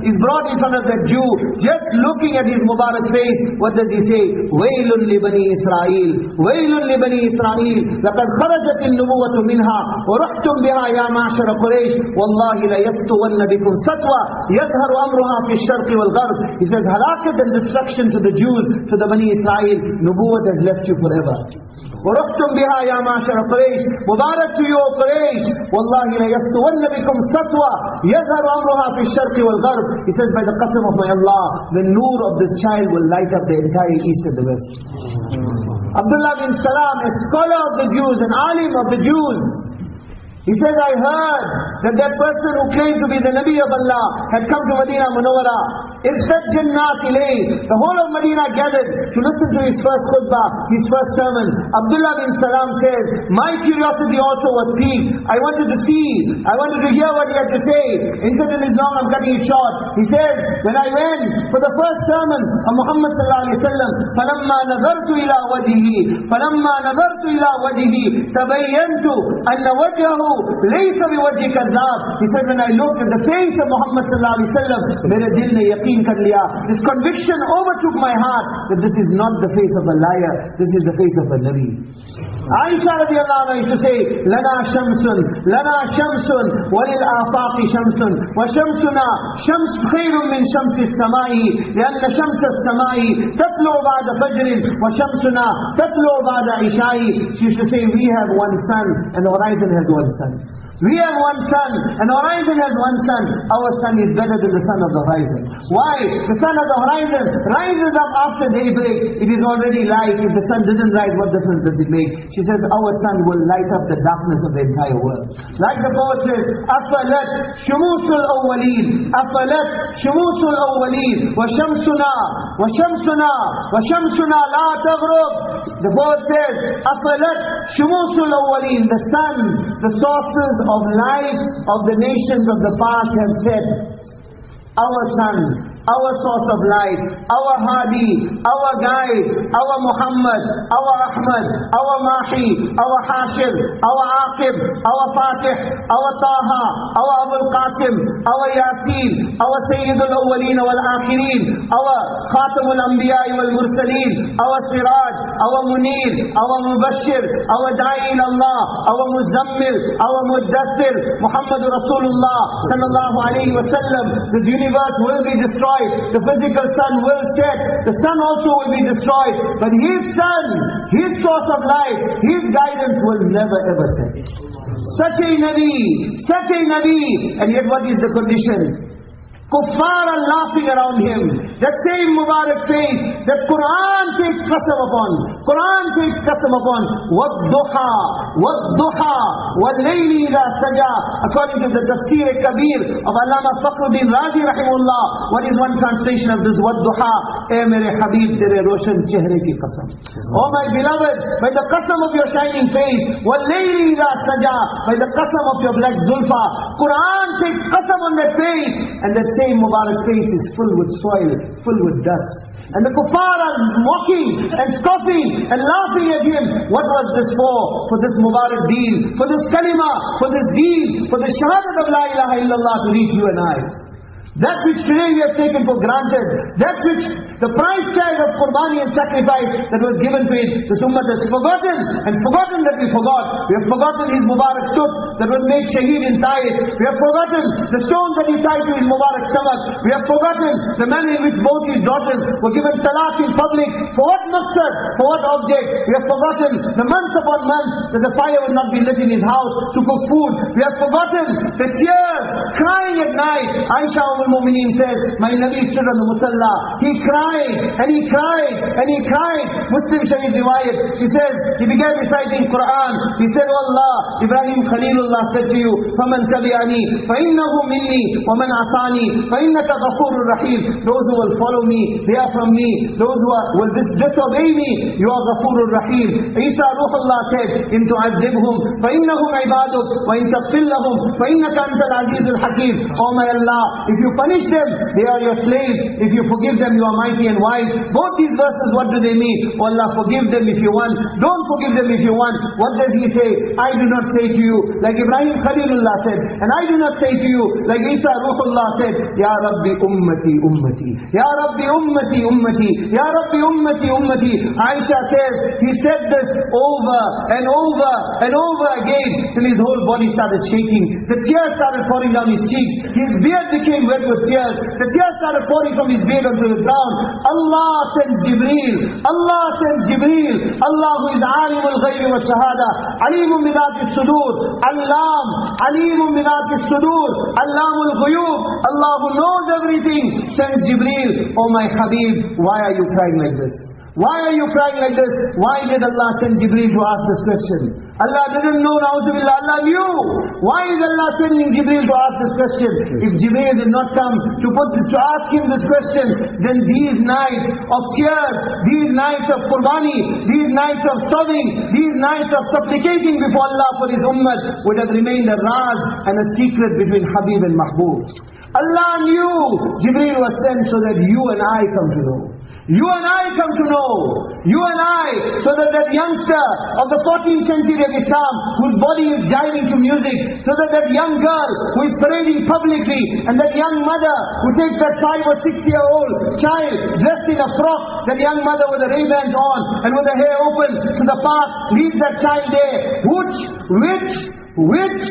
is brought in front of that Jew, just looking at his Mubarak face, what does he say? Wailun li bani Israel. Wailun li bani Israel. Laqad kharajat an-nubuwwatu minha wa ruhtum biha ya ma'shara Quraysh. Wallahi la yastuwanna bikum satwa yadhharu amruha fi ash-sharq wal-gharb. He says, halakat and destruction to the Jews, to the Bani Israel. Nubuwwat has left you forever. Wa ruhtum biha ya ma'shara Quraysh. Mubarak to you, Quraysh. Wallahi la yastuwanna bikum satwa yadhharu amruha fi ash-sharq wal-gharb. He says, by the qasam of my Allah, the noor of this child will light up the entire east and the west. Abdullah bin Salam, a scholar of the Jews, an alim of the Jews, he says, I heard that person who claimed to be the Nabi of Allah had come to Medina Munawwara. ارتج الناس إليه. The whole of Medina gathered to listen to his first khutbah, his first sermon. Abdullah bin Salam says, my curiosity also was piqued. I wanted to see, I wanted to hear what he had to say. Incident is long, I'm cutting it short. He said, when I went for the first sermon of Muhammad sallallahu alaihi wasallam, فَلَمَّا نَظَرْتُ إِلَى وَجْهِهِ فَلَمَّا نَظَرْتُ إِلى وَجْهِهِ تَبَيَّنْتُ أَنَّ وَجْهَهُ لَيْسَ بِوَجْهِ كَذَّابٍ. He said, when I looked at the face of Muhammad sallallahu alaihi wasallam, mere dil ne yaqeen kar liya. This conviction overtook my heart that this is not the face of a liar, this is the face of a Nabi. Aisha radiallahu anha used to say, لَنَا شَمْسٌ لَنَا شَمْسٌ وَلِلْآفَاقِ شَمْسٌ وَشَمْسُنَا شَمْسٌ خَيْرٌ مِّن شَمْسِ السَّمَاءِ لِأَنَّ شَمْسَ السَّمَاءِ تَطْلُعُ بَعْدَ فَجْرٍ وَشَمْسُنَا تَطْلُعُ بَعْدَ عِشَاءٍ. She used to say, we have one sun and the horizon has one sun. We have one sun and the horizon has one sun. Our sun is better than the sun of the horizon. Why? The sun of the horizon rises up after daybreak. It is already light. If the sun didn't rise, what difference does it make? She says, our sun will light up the darkness of the entire world. Like the poet says, أَفَلَتْ شُمُوسُ الْأَوَّلِينَ أَفَلَتْ شُمُوسُ الْأَوَّلِينَ وَشَمْسُنَا وَشَمْسُنَا وَشَمْسُنَا لَا تَغْرُبْ. The poet says, أَفَلَتْ شُمُوسُ الْأَوَّلِينَ. The sun, the sources of light of the nations of the past have said, our sun, our source of light, our Hadi, our guide, our Muhammad, our Ahmad, our Mahi, our Hashir, our Aqib, our Fatih, our Taha, our Abul Qasim, our Yasin, our Sayyidul Awwaleen wal Akhirin, our Khatamul Anbiya wal Mursaleen, our Siraj, our Munir, our Mubashir, our Da'i Allah, our Muzammil, our Muddassir, Muhammad Rasulullah sallallahu alayhi wa sallam. This universe will be destroyed. The physical sun will set. The sun also will be destroyed. But his sun, his source of life, his guidance will never ever set. Such a Nabi. And yet what is the condition? Kuffar are laughing around him. That same Mubarak face that Quran takes qasam upon. Quran takes qasam upon. وَالضُّحَى وَالضُّحَى وَاللَّيْلِ إِذَا سَجَى. According to the Tafsir Kabir of Allama Fakhruddin Razi rahimahullah, what is one translation of this وَالضُّحَى? Eh mere Habib, tere roshan chehre ki qasam. Oh my beloved, by the qasam of your shining face, وَاللَّيْلِ إِذَا سَجَى, by the qasam of your black zulfa, Quran takes qasam on that face. And that same Mubarak face is full with soil, full with dust. And the kuffar are mocking and scoffing and laughing at him. What was this for? For this Mubarak deen, for this kalima, for this deen, for the shahadat of la ilaha illallah to reach you and I. That which today we have taken for granted, that which the price tag of qurbani and sacrifice that was given to it, this ummah has forgotten, and forgotten that we forgot. We have forgotten his Mubarak tooth that was made shaheed in Taif. We have forgotten the stones that he tied to his Mubarak stomach. We have forgotten the manner in which both his daughters were given talaq in public. For what maqsad? For what object? We have forgotten the months upon months that the fire would not be lit in his house to cook food. We have forgotten the tears, crying at night. Aisha Mu'mineen says, my Nabi stood on the Musalla. He cried, and he cried, and he cried. Muslim Sharif riwayat, she says, he began reciting Quran. He said, Wallah, Ibrahim Khalilullah said to you, فَمَنْ تَبِعَنِي فَإِنَّهُ مِنِّي وَمَنْ عَصَانِي فَإِنَّكَ غَفُورٌ رَحِيمٌ. Those who will follow me, they are from me. Those who will disobey me, you are Ghafurur Rahim. Isa Ruhullah said, إِن تُعَذِّبْهُمْ فَإِنَّهُمْ عِبَادُكَ وَإِن تَغْفِرْ لَهُمْ فَإِنَّكَ أَنْتَ الْعَزِيزُ الْحَكِيمُ. Oh my Allah, if you punish them, they are your slaves. If you forgive them, you are mighty and wise. Both these verses, what do they mean? Oh Allah, forgive them if you want. Don't forgive them if you want. What does he say? I do not say to you, like Ibrahim Khalilullah said, and I do not say to you, like Isa Ruhullah said, Ya Rabbi ummati ummati, Ya Rabbi ummati ummati, Ya Rabbi ummati ummati. Aisha says, he said this over and over and over again, till his whole body started shaking. The tears started pouring down his cheeks. His beard became wet with tears. The tears started pouring from his beard onto the ground. Allah sends Jibreel. Allah sends Jibreel. Allah who is Alimul Ghayb wa Shahada, Alimun Bidati Sudur, Allam, Alimun Bidati Sudur, Allamul Ghuyub. Allah who knows everything sends Jibreel. Oh my Habib, why are you crying like this? Why are you crying like this? Why did Allah send Jibreel to ask this question? Allah didn't know, na'udzubillah, Allah knew. Why is Allah sending Jibreel to ask this question? If Jibreel did not come to ask him this question, then these nights of tears, these nights of qurbani, these nights of sobbing, these nights of supplicating before Allah for his ummah would have remained a raz and a secret between Habib and Mahbub. Allah knew Jibreel was sent so that you and I come to know. You and I come to know. You and I, so that that youngster of the 14th century of Islam, whose body is jiving to music, so that that young girl who is parading publicly, and that young mother who takes that 5 or 6-year-old child dressed in a frock, that young mother with the Ray-Bans on and with the hair open to the park, leaves that child there. Which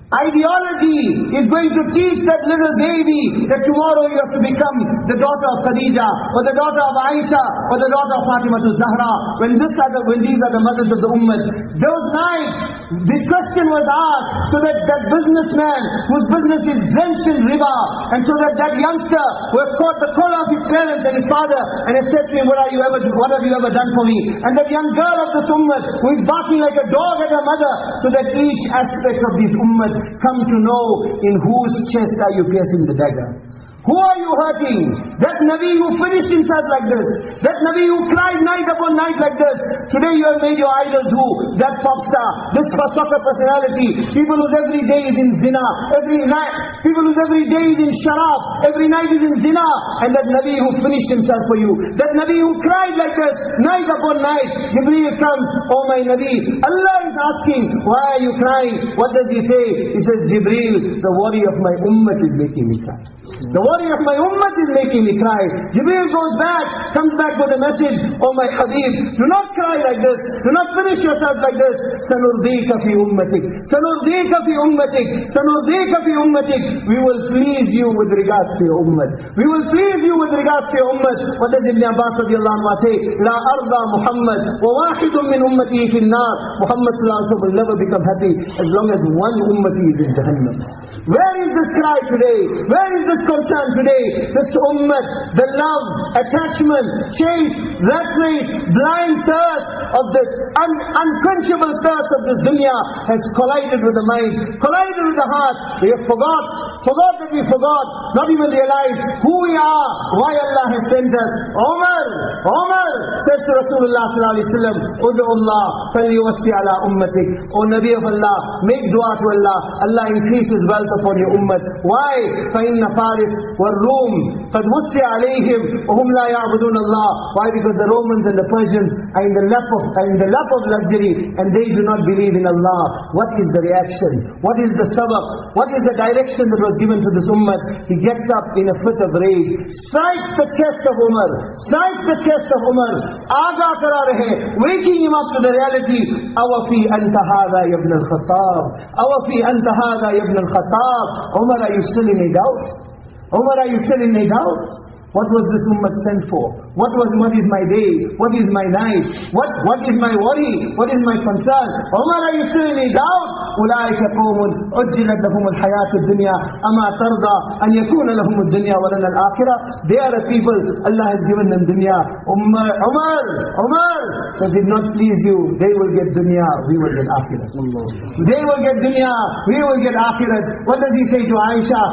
ideology is going to teach that little baby that tomorrow you have to become the daughter of Khadija, or the daughter of Aisha, or the daughter of Fatima Zahra, when these are the mothers of the ummah? Those nights, this question was asked so that that businessman whose business is drenched in riba, and so that that youngster who has caught the collar of his parents and his father and has said to him, what have you ever done for me? And that young girl of this ummah who is barking like a dog at her mother, so that each aspect of this ummah come to know in whose chest are you piercing the dagger. Who are you hurting? That Nabi who finished himself like this. That Nabi who cried night upon night like this. Today you have made your idols who? That pop star, this soccer personality, people whose every day is in zina, people whose every day is in sharab, every night is in zina, and that Nabi who finished himself for you. That Nabi who cried like this, night upon night. Jibreel comes, oh my Nabi, Allah is asking, why are you crying? What does he say? He says, Jibreel, the worry of my ummah is making me cry. The worry of my ummah is making me cry. Jibreel comes back with a message, oh my Habib, do not cry like this, do not finish yourself like this. Sanurdika fi ummatik, sanurdika fi ummatik, sanurdika fi ummatik. We will please you with regards to your ummah. We will please you with regards to your ummah. What does Ibn Abbas radiallahu anhu say? La arda Muhammad wa wahidun min ummati fi an-nar. Muhammad sallallahu alaihi wasallam will never become happy as long as one ummati is in Jahannam. Where is this cry today? Where is this concern today? This ummah, the love, attachment, chase, rat race, blind thirst of this unquenchable thirst of this dunya has collided with the mind, collided with the heart. We have forgot that we forgot, not even realized who we are, why Allah has sent us. Umar says to Rasulullah sallallahu alaihi wasallam, Udu Allah, falyuwassi ala ummatik. O Nabi of Allah, make dua to Allah. Allah increases wealth upon your ummah. Why? فَإِنَّ فَارِسْ وَالْرُومِ قَدْ وُسِّعَ عَلَيْهِمْ وَهُمْ لَا يَعْبُدُونَ اللَّهِ. Why? Because the Romans and the Persians are in the lap of luxury, and they do not believe in Allah. What is the reaction? What is the sabab? What is the direction that was given to this ummah? He gets up in a fit of rage, strikes the chest of Umar, Aga kara rahe, waking him up to the reality. Awafi anta hadha ya ibn al-Khattab, awafi anta hadha ya ibn al-Khattab. Umar, are you still in a doubt? Umar, are you still in a doubt? What was this ummah sent for? What is my day? What is my night? What is my worry? What is my concern? Umar, are you still in doubt? أولئك قوم أجلت لهم الحياة الدنيا أما ترضى أن يكون لهم الدنيا ولنا الآخرة. They are the people Allah has given them dunya. Umar, does it not please you? They will get dunya, we will get akhirat. They will get dunya, we will get akhirat. What does he say to Aisha?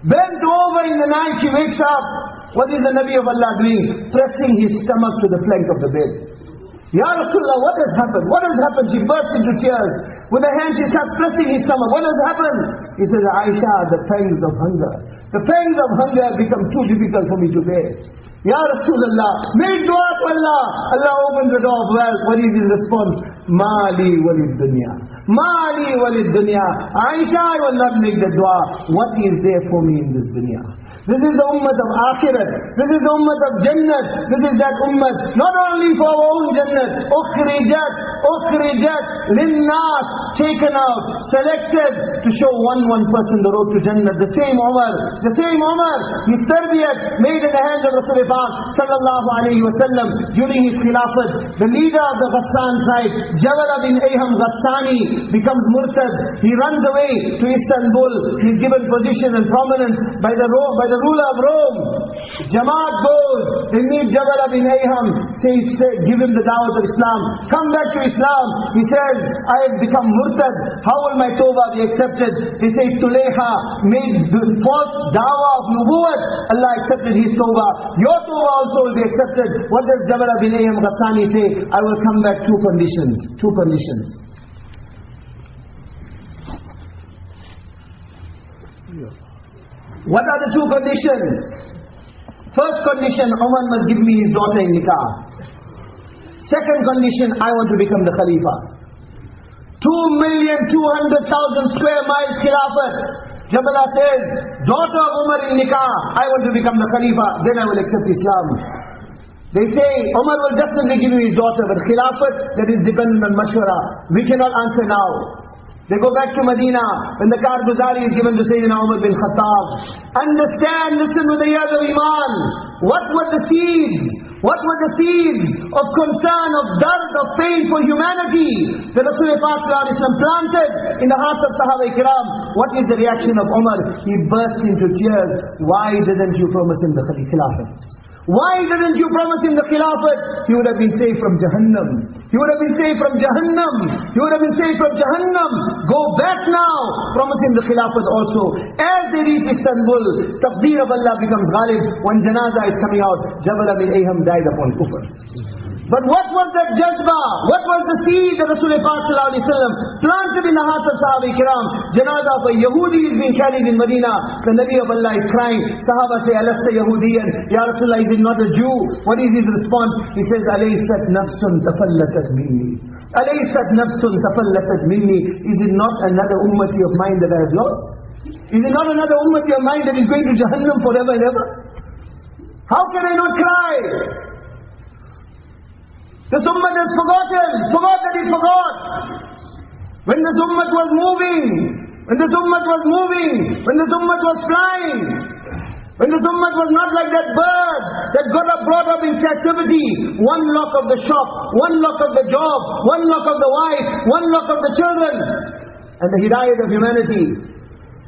Bent over in the night, she wakes up. What is the Nabi of Allah doing? Pressing his stomach to the plank of the bed. Ya Rasulullah, what has happened? What has happened? She burst into tears. With her hand she starts pressing his stomach. What has happened? He says, Aisha, the pangs of hunger. The pangs of hunger have become too difficult for me to bear. Ya Rasulullah, make dua to Allah. Allah opens the door of wealth. What is his response? Mali walid dunya. Mali walid dunya. Aisha, I will not make the dua. What is there for me in this dunya? This is the ummah of akhirat. This is the ummah of jannat. This is that ummah, not only for our own jannat. Ukhrijat, linnas, taken out, selected to show one person the road to jannat. The same Umar, his tarbiyat made in the hands of Rasulullah sallallahu alayhi wa sallam during his khilafat. The leader of the Ghassan tribe, Jhor bin Ayham Ghassani, becomes murtad. He runs away to Istanbul. He is given position and prominence by the the ruler of Rome. Jamaat goes, they meet Jabal bin Ayham, say, give him the da'wah of Islam. Come back to Islam. He says, I have become murtad. How will my tawbah be accepted? They say, Tulayha made false da'wah of nubuwwat. Allah accepted his tawbah. Your tawbah also will be accepted. What does Jabal bin Ayham Khatani say? I will come back, two conditions. Two conditions. What are the two conditions? First condition, Umar must give me his daughter in nikah. Second condition, I want to become the Khalifa. 2,200,000 square miles Khilafat. Jabala says, daughter of Umar in nikah, I want to become the Khalifa, then I will accept Islam. They say, Umar will definitely give you his daughter, but Khilafat, that is dependent on mashwara. We cannot answer now. They go back to Medina, when the Karguzari is given to Sayyidina Umar bin Khattab. Understand, listen with the ears of Iman. What were the seeds? What were the seeds of concern, of dard, of pain for humanity that Rasulullah planted in the hearts of Sahaba Kiram? What is the reaction of Umar? He burst into tears. Why didn't you promise him the Khilafat? Why didn't you promise him the Khilafat? He would have been saved from Jahannam. He would have been saved from Jahannam. He would have been saved from Jahannam. Go back now. Promise him the Khilafat also. As they reach Istanbul, Taqdeer of Allah becomes ghalib. When Janazah is coming out, Jabal bin Ayham died upon kufr. But what was that jazba? What was the seed that Rasulullah planted in the hearts of Sahaba Kiram? Janazah of a Yahudi is being carried in Medina. The Nabi of Allah is crying. Sahaba say, Alasta Yahudiyan. Ya Rasulullah, is he not a Jew? What is his response? He says, Alaysat nafsun tafallatat minni. Alaysat nafsun tafallatat minni. Is it not another ummati of mine that I have lost? Is it not another ummati of mine that is going to Jahannam forever and ever? How can I not cry? This ummah has forgot that it forgot. When this ummah was moving, when this ummah was moving, when this ummah was flying, when this ummah was not like that bird that got up, brought up in captivity, one lock of the shop, one lock of the job, one lock of the wife, one lock of the children, and the hidayat of humanity.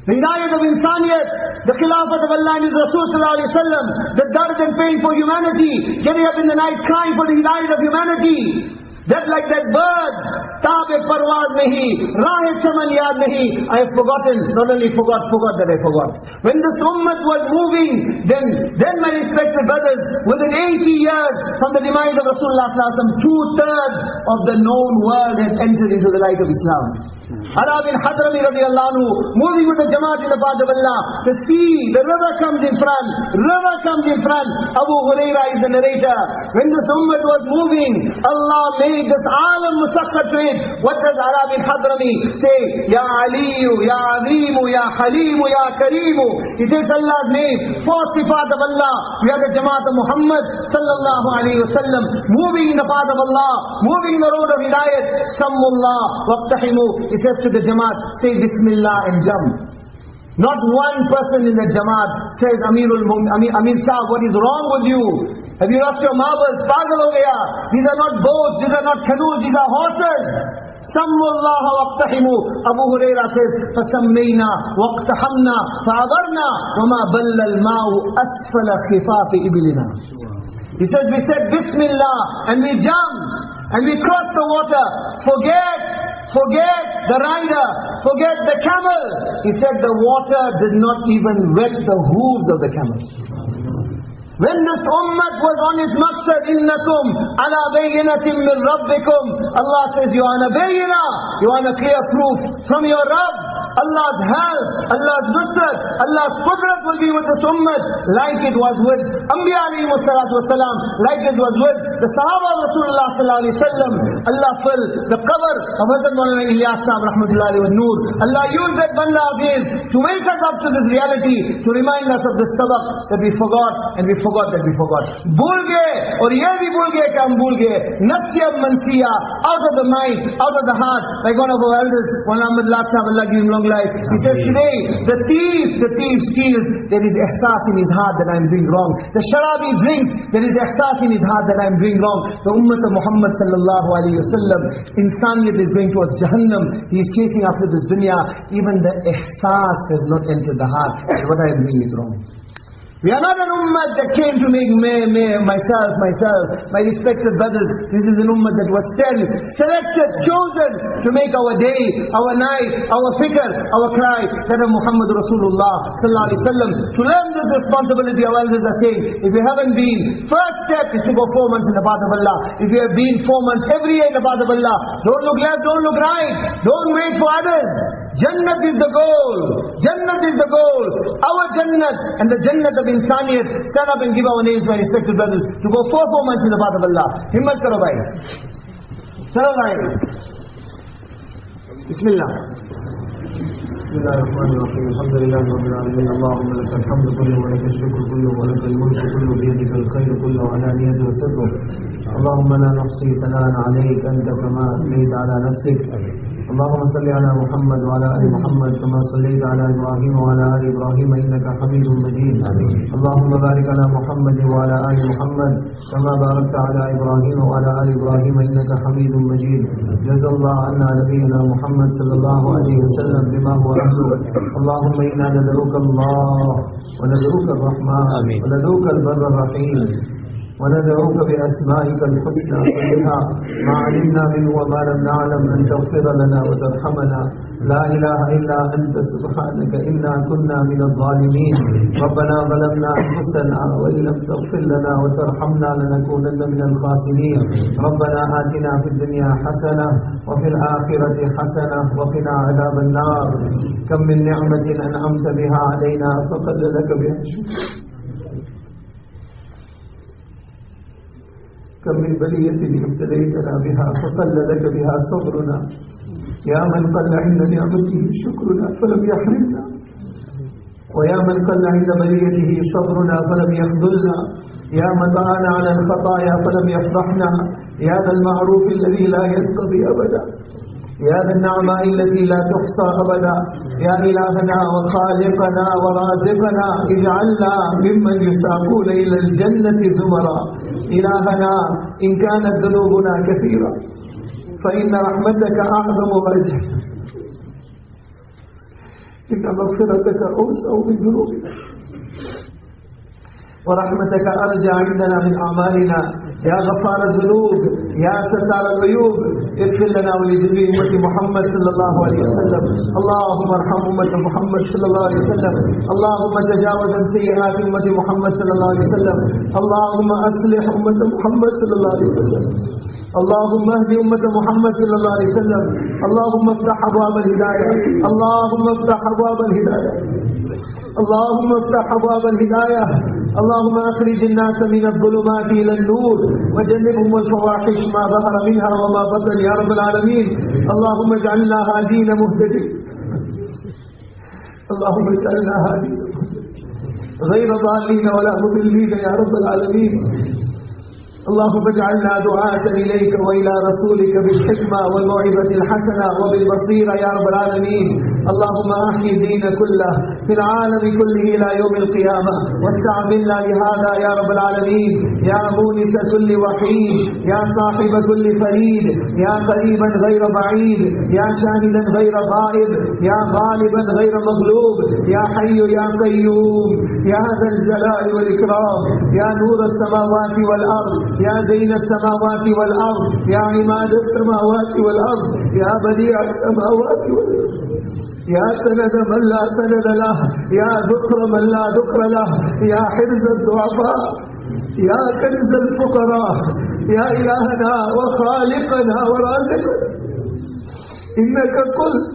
The hidayat of insaniyat, the khilafat of Allah and His Rasul sallallahu alayhi wa sallam, the dard and pain for humanity, getting up in the night crying for the hidayat of humanity. That like that bird, taab parwaz nahi, rahe chaman yaad nahi. I have forgotten, not only forgot that I forgot. When this ummah was moving, then my respected brothers, within 80 years from the demise of Rasulullah sallallahu alayhi wa sallam, 2/3 of the known world had entered into the light of Islam. Ala bin Hadrami radiallahu anhu, moving with the Jamaat in the path of Allah. The sea, the river comes in front. Abu Huraira is the narrator. When this ummah was moving, Allah made this alam musakhar to it. What does Ala bin Hadrami say? Ya Aliyu, Ya Azimu, Ya Halimu, Ya Kareemu. He takes Allah's name, fourth sifat of Allah. We are the Jamaat of Muhammad sallallahu alayhi wa sallam, moving in the path of Allah, moving in the road of Hidayat. Sammullah, waqtahimu. He says to the Jamaat, say Bismillah and jump. Not one person in the Jamaat says, Amir Sahab, what is wrong with you? Have you lost your marbles? Pagal ho gaya. These are not boats, these are not canoes, these are horses. Sammullah waqtahimu. Abu Huraira says, فَسَمَّيْنَا وَاقْتَحَمْنَا فَعَبَرْنَا وَمَا بَلَّ الْمَاءُ أَسْفَلَ خِفَافِ إِبِلِنَا. He says, we said Bismillah and we jumped and we crossed the water. Forget the rider, forget the camel. He said the water did not even wet the hooves of the camel. When this ummah was on its maqsad, innakum ala bayyinatin min rabbikum, Allah says you are on a bayyinah, you are on a clear proof from your Rabb. Allah's help, Allah's nusrat, Allah's qudrat will be with this ummah, like it was with Anbiya alayhi salatu wasalam, like it was with the Sahaba of Rasulullah sallallahu alayhi wa sallam. Allah filled the qabr of Hazrat Maulana Ilyas Sahab rahmatullahi alayhi wa noor. Allah used that banda of his to wake us up to this reality, to remind us of this sabaq that we forgot, and we forgot that we forgot. Bhul gaye, aur ye bhi bhul gaye ki hum bhul gaye. Nasya mansiya, out of the mind, out of the heart. Like one of our elders, Maulana Ahmad Laq Sahab, Allah give him long life. He says today, the thief steals, there is ihsas in his heart that I am doing wrong. The sharabi drinks, there is ihsas in his heart that I am doing wrong. The ummah of Muhammad sallallahu alayhi wa sallam, insaniyat is going towards Jahannam. He is chasing after this dunya. Even the ihsas has not entered the heart. What I am doing is wrong. We are not an ummah that came to make myself, my respected brothers. This is an ummah that was sent, selected, chosen to make our day, our night, our fikr, our cry, that of Muhammad Rasulullah sallallahu alaihi wasallam. To learn this responsibility, our elders are saying, if you haven't been, first step is to go 4 months in the path of Allah. If you have been 4 months every year in the path of Allah, don't look left, don't look right, don't wait for others. Jannat is the goal. Jannat is the goal. Our Jannat and the Jannat of Insaniyat. Stand up and give our names, my respected brothers, to go 4 months in the path of Allah. Himmat karo bhai. Chalo bhai. Bismillah. Bismillahirrahmanirrahim. Alhamdulillahi Rabbil Alamin. Allahumma lakal hamdu kullu wa lakal shukru kullu wa lakal mulku kullu biyadika al-khayru kullu wa ala niyyati wa sirru. Allahumma la nuhsi thanaan alayk anta kama athnayta ala nafsik. اللهم صل على محمد وعلى آل محمد كما صليت على إبراهيم وعلى آل إبراهيم إنك حميد مجيد. اللهم بارك على محمد وعلى آل محمد كما باركت على إبراهيم وعلى آل إبراهيم إنك حميد مجيد. جزا الله عنا نبينا محمد صلى الله عليه وسلم بما هو أهله. اللهم إنا ندعوك الله وندعوك الرحمن وندعوك البر الرحيم وندعوك بأسمائك الحسنى كلها ما علمنا منه وما لم نعلم أن تغفر لنا وترحمنا. لا إله إلا أنت سبحانك إنا كنا من الظالمين. ربنا ظلمنا أنفسنا وإن لم تغفر لنا وترحمنا لنكونن من الخاسرين. ربنا آتنا في الدنيا حسنة وفي الآخرة حسنة وقنا عذاب النار. كم من نعمة أنعمت بها علينا فقد لك بها كم من بلية ابتليتنا بها فقل لك بها صبرنا. يا من قل عند نعمته شكرنا فلم يحرمنا، ويا من قل عند بليته صبرنا فلم يخذلنا. يا من دعانا على الخطايا فلم يفضحنا. يا ذا المعروف الذي لا ينقضي أبدا. يا ذا النعماء التي لا تحصى أبدا. يا إلهنا وخالقنا ورازقنا اجعلنا ممن يساقون إلى الجنة زمرا. إلهنا إن كانت ذنوبنا كثيرة فإن رحمتك أعظم وأجل، إن مغفرتك أوسع من ذنوبنا ورحمتك أرجى عندنا من أعمالنا. يا غفار الذنوب يا ستار العيوب اغفر لنا ولجميع أمة محمد صلى الله عليه وسلم. اللهم ارحم أمة محمد صلى الله عليه وسلم. اللهم تجاوز عن سيئات أمة محمد صلى الله عليه وسلم. اللهم أصلح أمة محمد صلى الله عليه وسلم. اللهم اهد أمة محمد صلى الله عليه وسلم. اللهم افتح أبواب الهداية. اللهم افتح أبواب الهداية. اللهم افتح أبواب الهداية. اللهم أخرج الناس من الظلمات إلى النور وجنبهم الفواحش ما ظهر منها وما بطن يا رب العالمين. اللهم اجعلنا هادين مهتدين. اللهم اجعلنا هادين غير ضالين ولا مضلين يا رب العالمين. اللهم اجعلنا دعاة إليك وإلى رسولك بالحكمة والموعظة الحسنة وبالبصيرة يا رب العالمين. اللهم أحيي الدين كله في العالم كله إلى يوم القيامة واستعملنا لهذا يا رب العالمين. يا مونس كل وحيد، يا صاحب كل فريد، يا قريبا غير بعيد، يا شاهدا غير غائب، يا غالبا غير مغلوب، يا حي يا قيوم، يا ذا الجلال والإكرام، يا نور السماوات والأرض، يا زين السماوات والأرض، يا عماد السماوات والأرض، يا بديع السماوات والأرض، يا سند من لا سند له، يا ذكر من لا ذكر له، يا حرز الضعفاء، يا كنز الفقراء، يا إلهنا وخالقنا ورازقنا. إنك قلت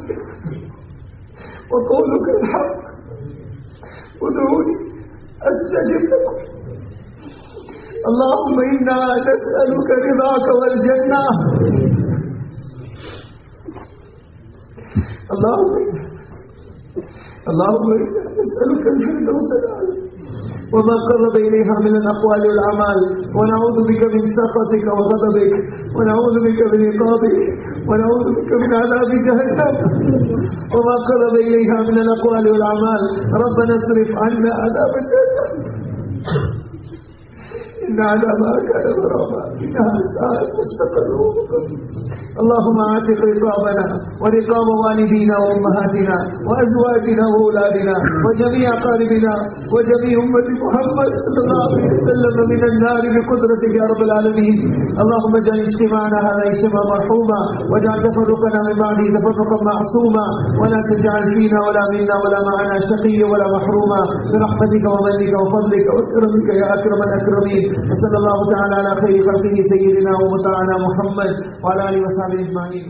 وقولك الحق ادعوني أستجب لكم. اللهم إنا نسألك رضاك والجنة. اللهم إنا نسألك الفردوس الأعلى وما قرب إليها من الأقوال والأعمال، ونعوذ بك من سخطك وغضبك، ونعوذ بك من عقابك، ونعوذ بك من عذاب جهنم وما قرب إليها من الأقوال والأعمال. ربنا اصرف عنا عذاب جهنم إن عذابها كان غراما إنها ساءت مستقرا. اللهم اعتق رقابنا ورقاب والدينا وامهاتنا وازواجنا واولادنا وجميع اقاربنا وجميع امه محمد صلى الله عليه وسلم من النار بقدرتك يا رب العالمين. اللهم اجعل اجتماعنا هذا اجتماعا مرحوما واجعل تفرقنا من بعده تفرقا معصوما ولا تجعل فينا ولا منا ولا معنا شقيا ولا محروما برحمتك ومنك وفضلك واكرمك يا اكرم الاكرمين. وصلى الله تعالى على خير خلقه سيدنا ومطاعنا محمد وعلى اله وصحبه اجمعين.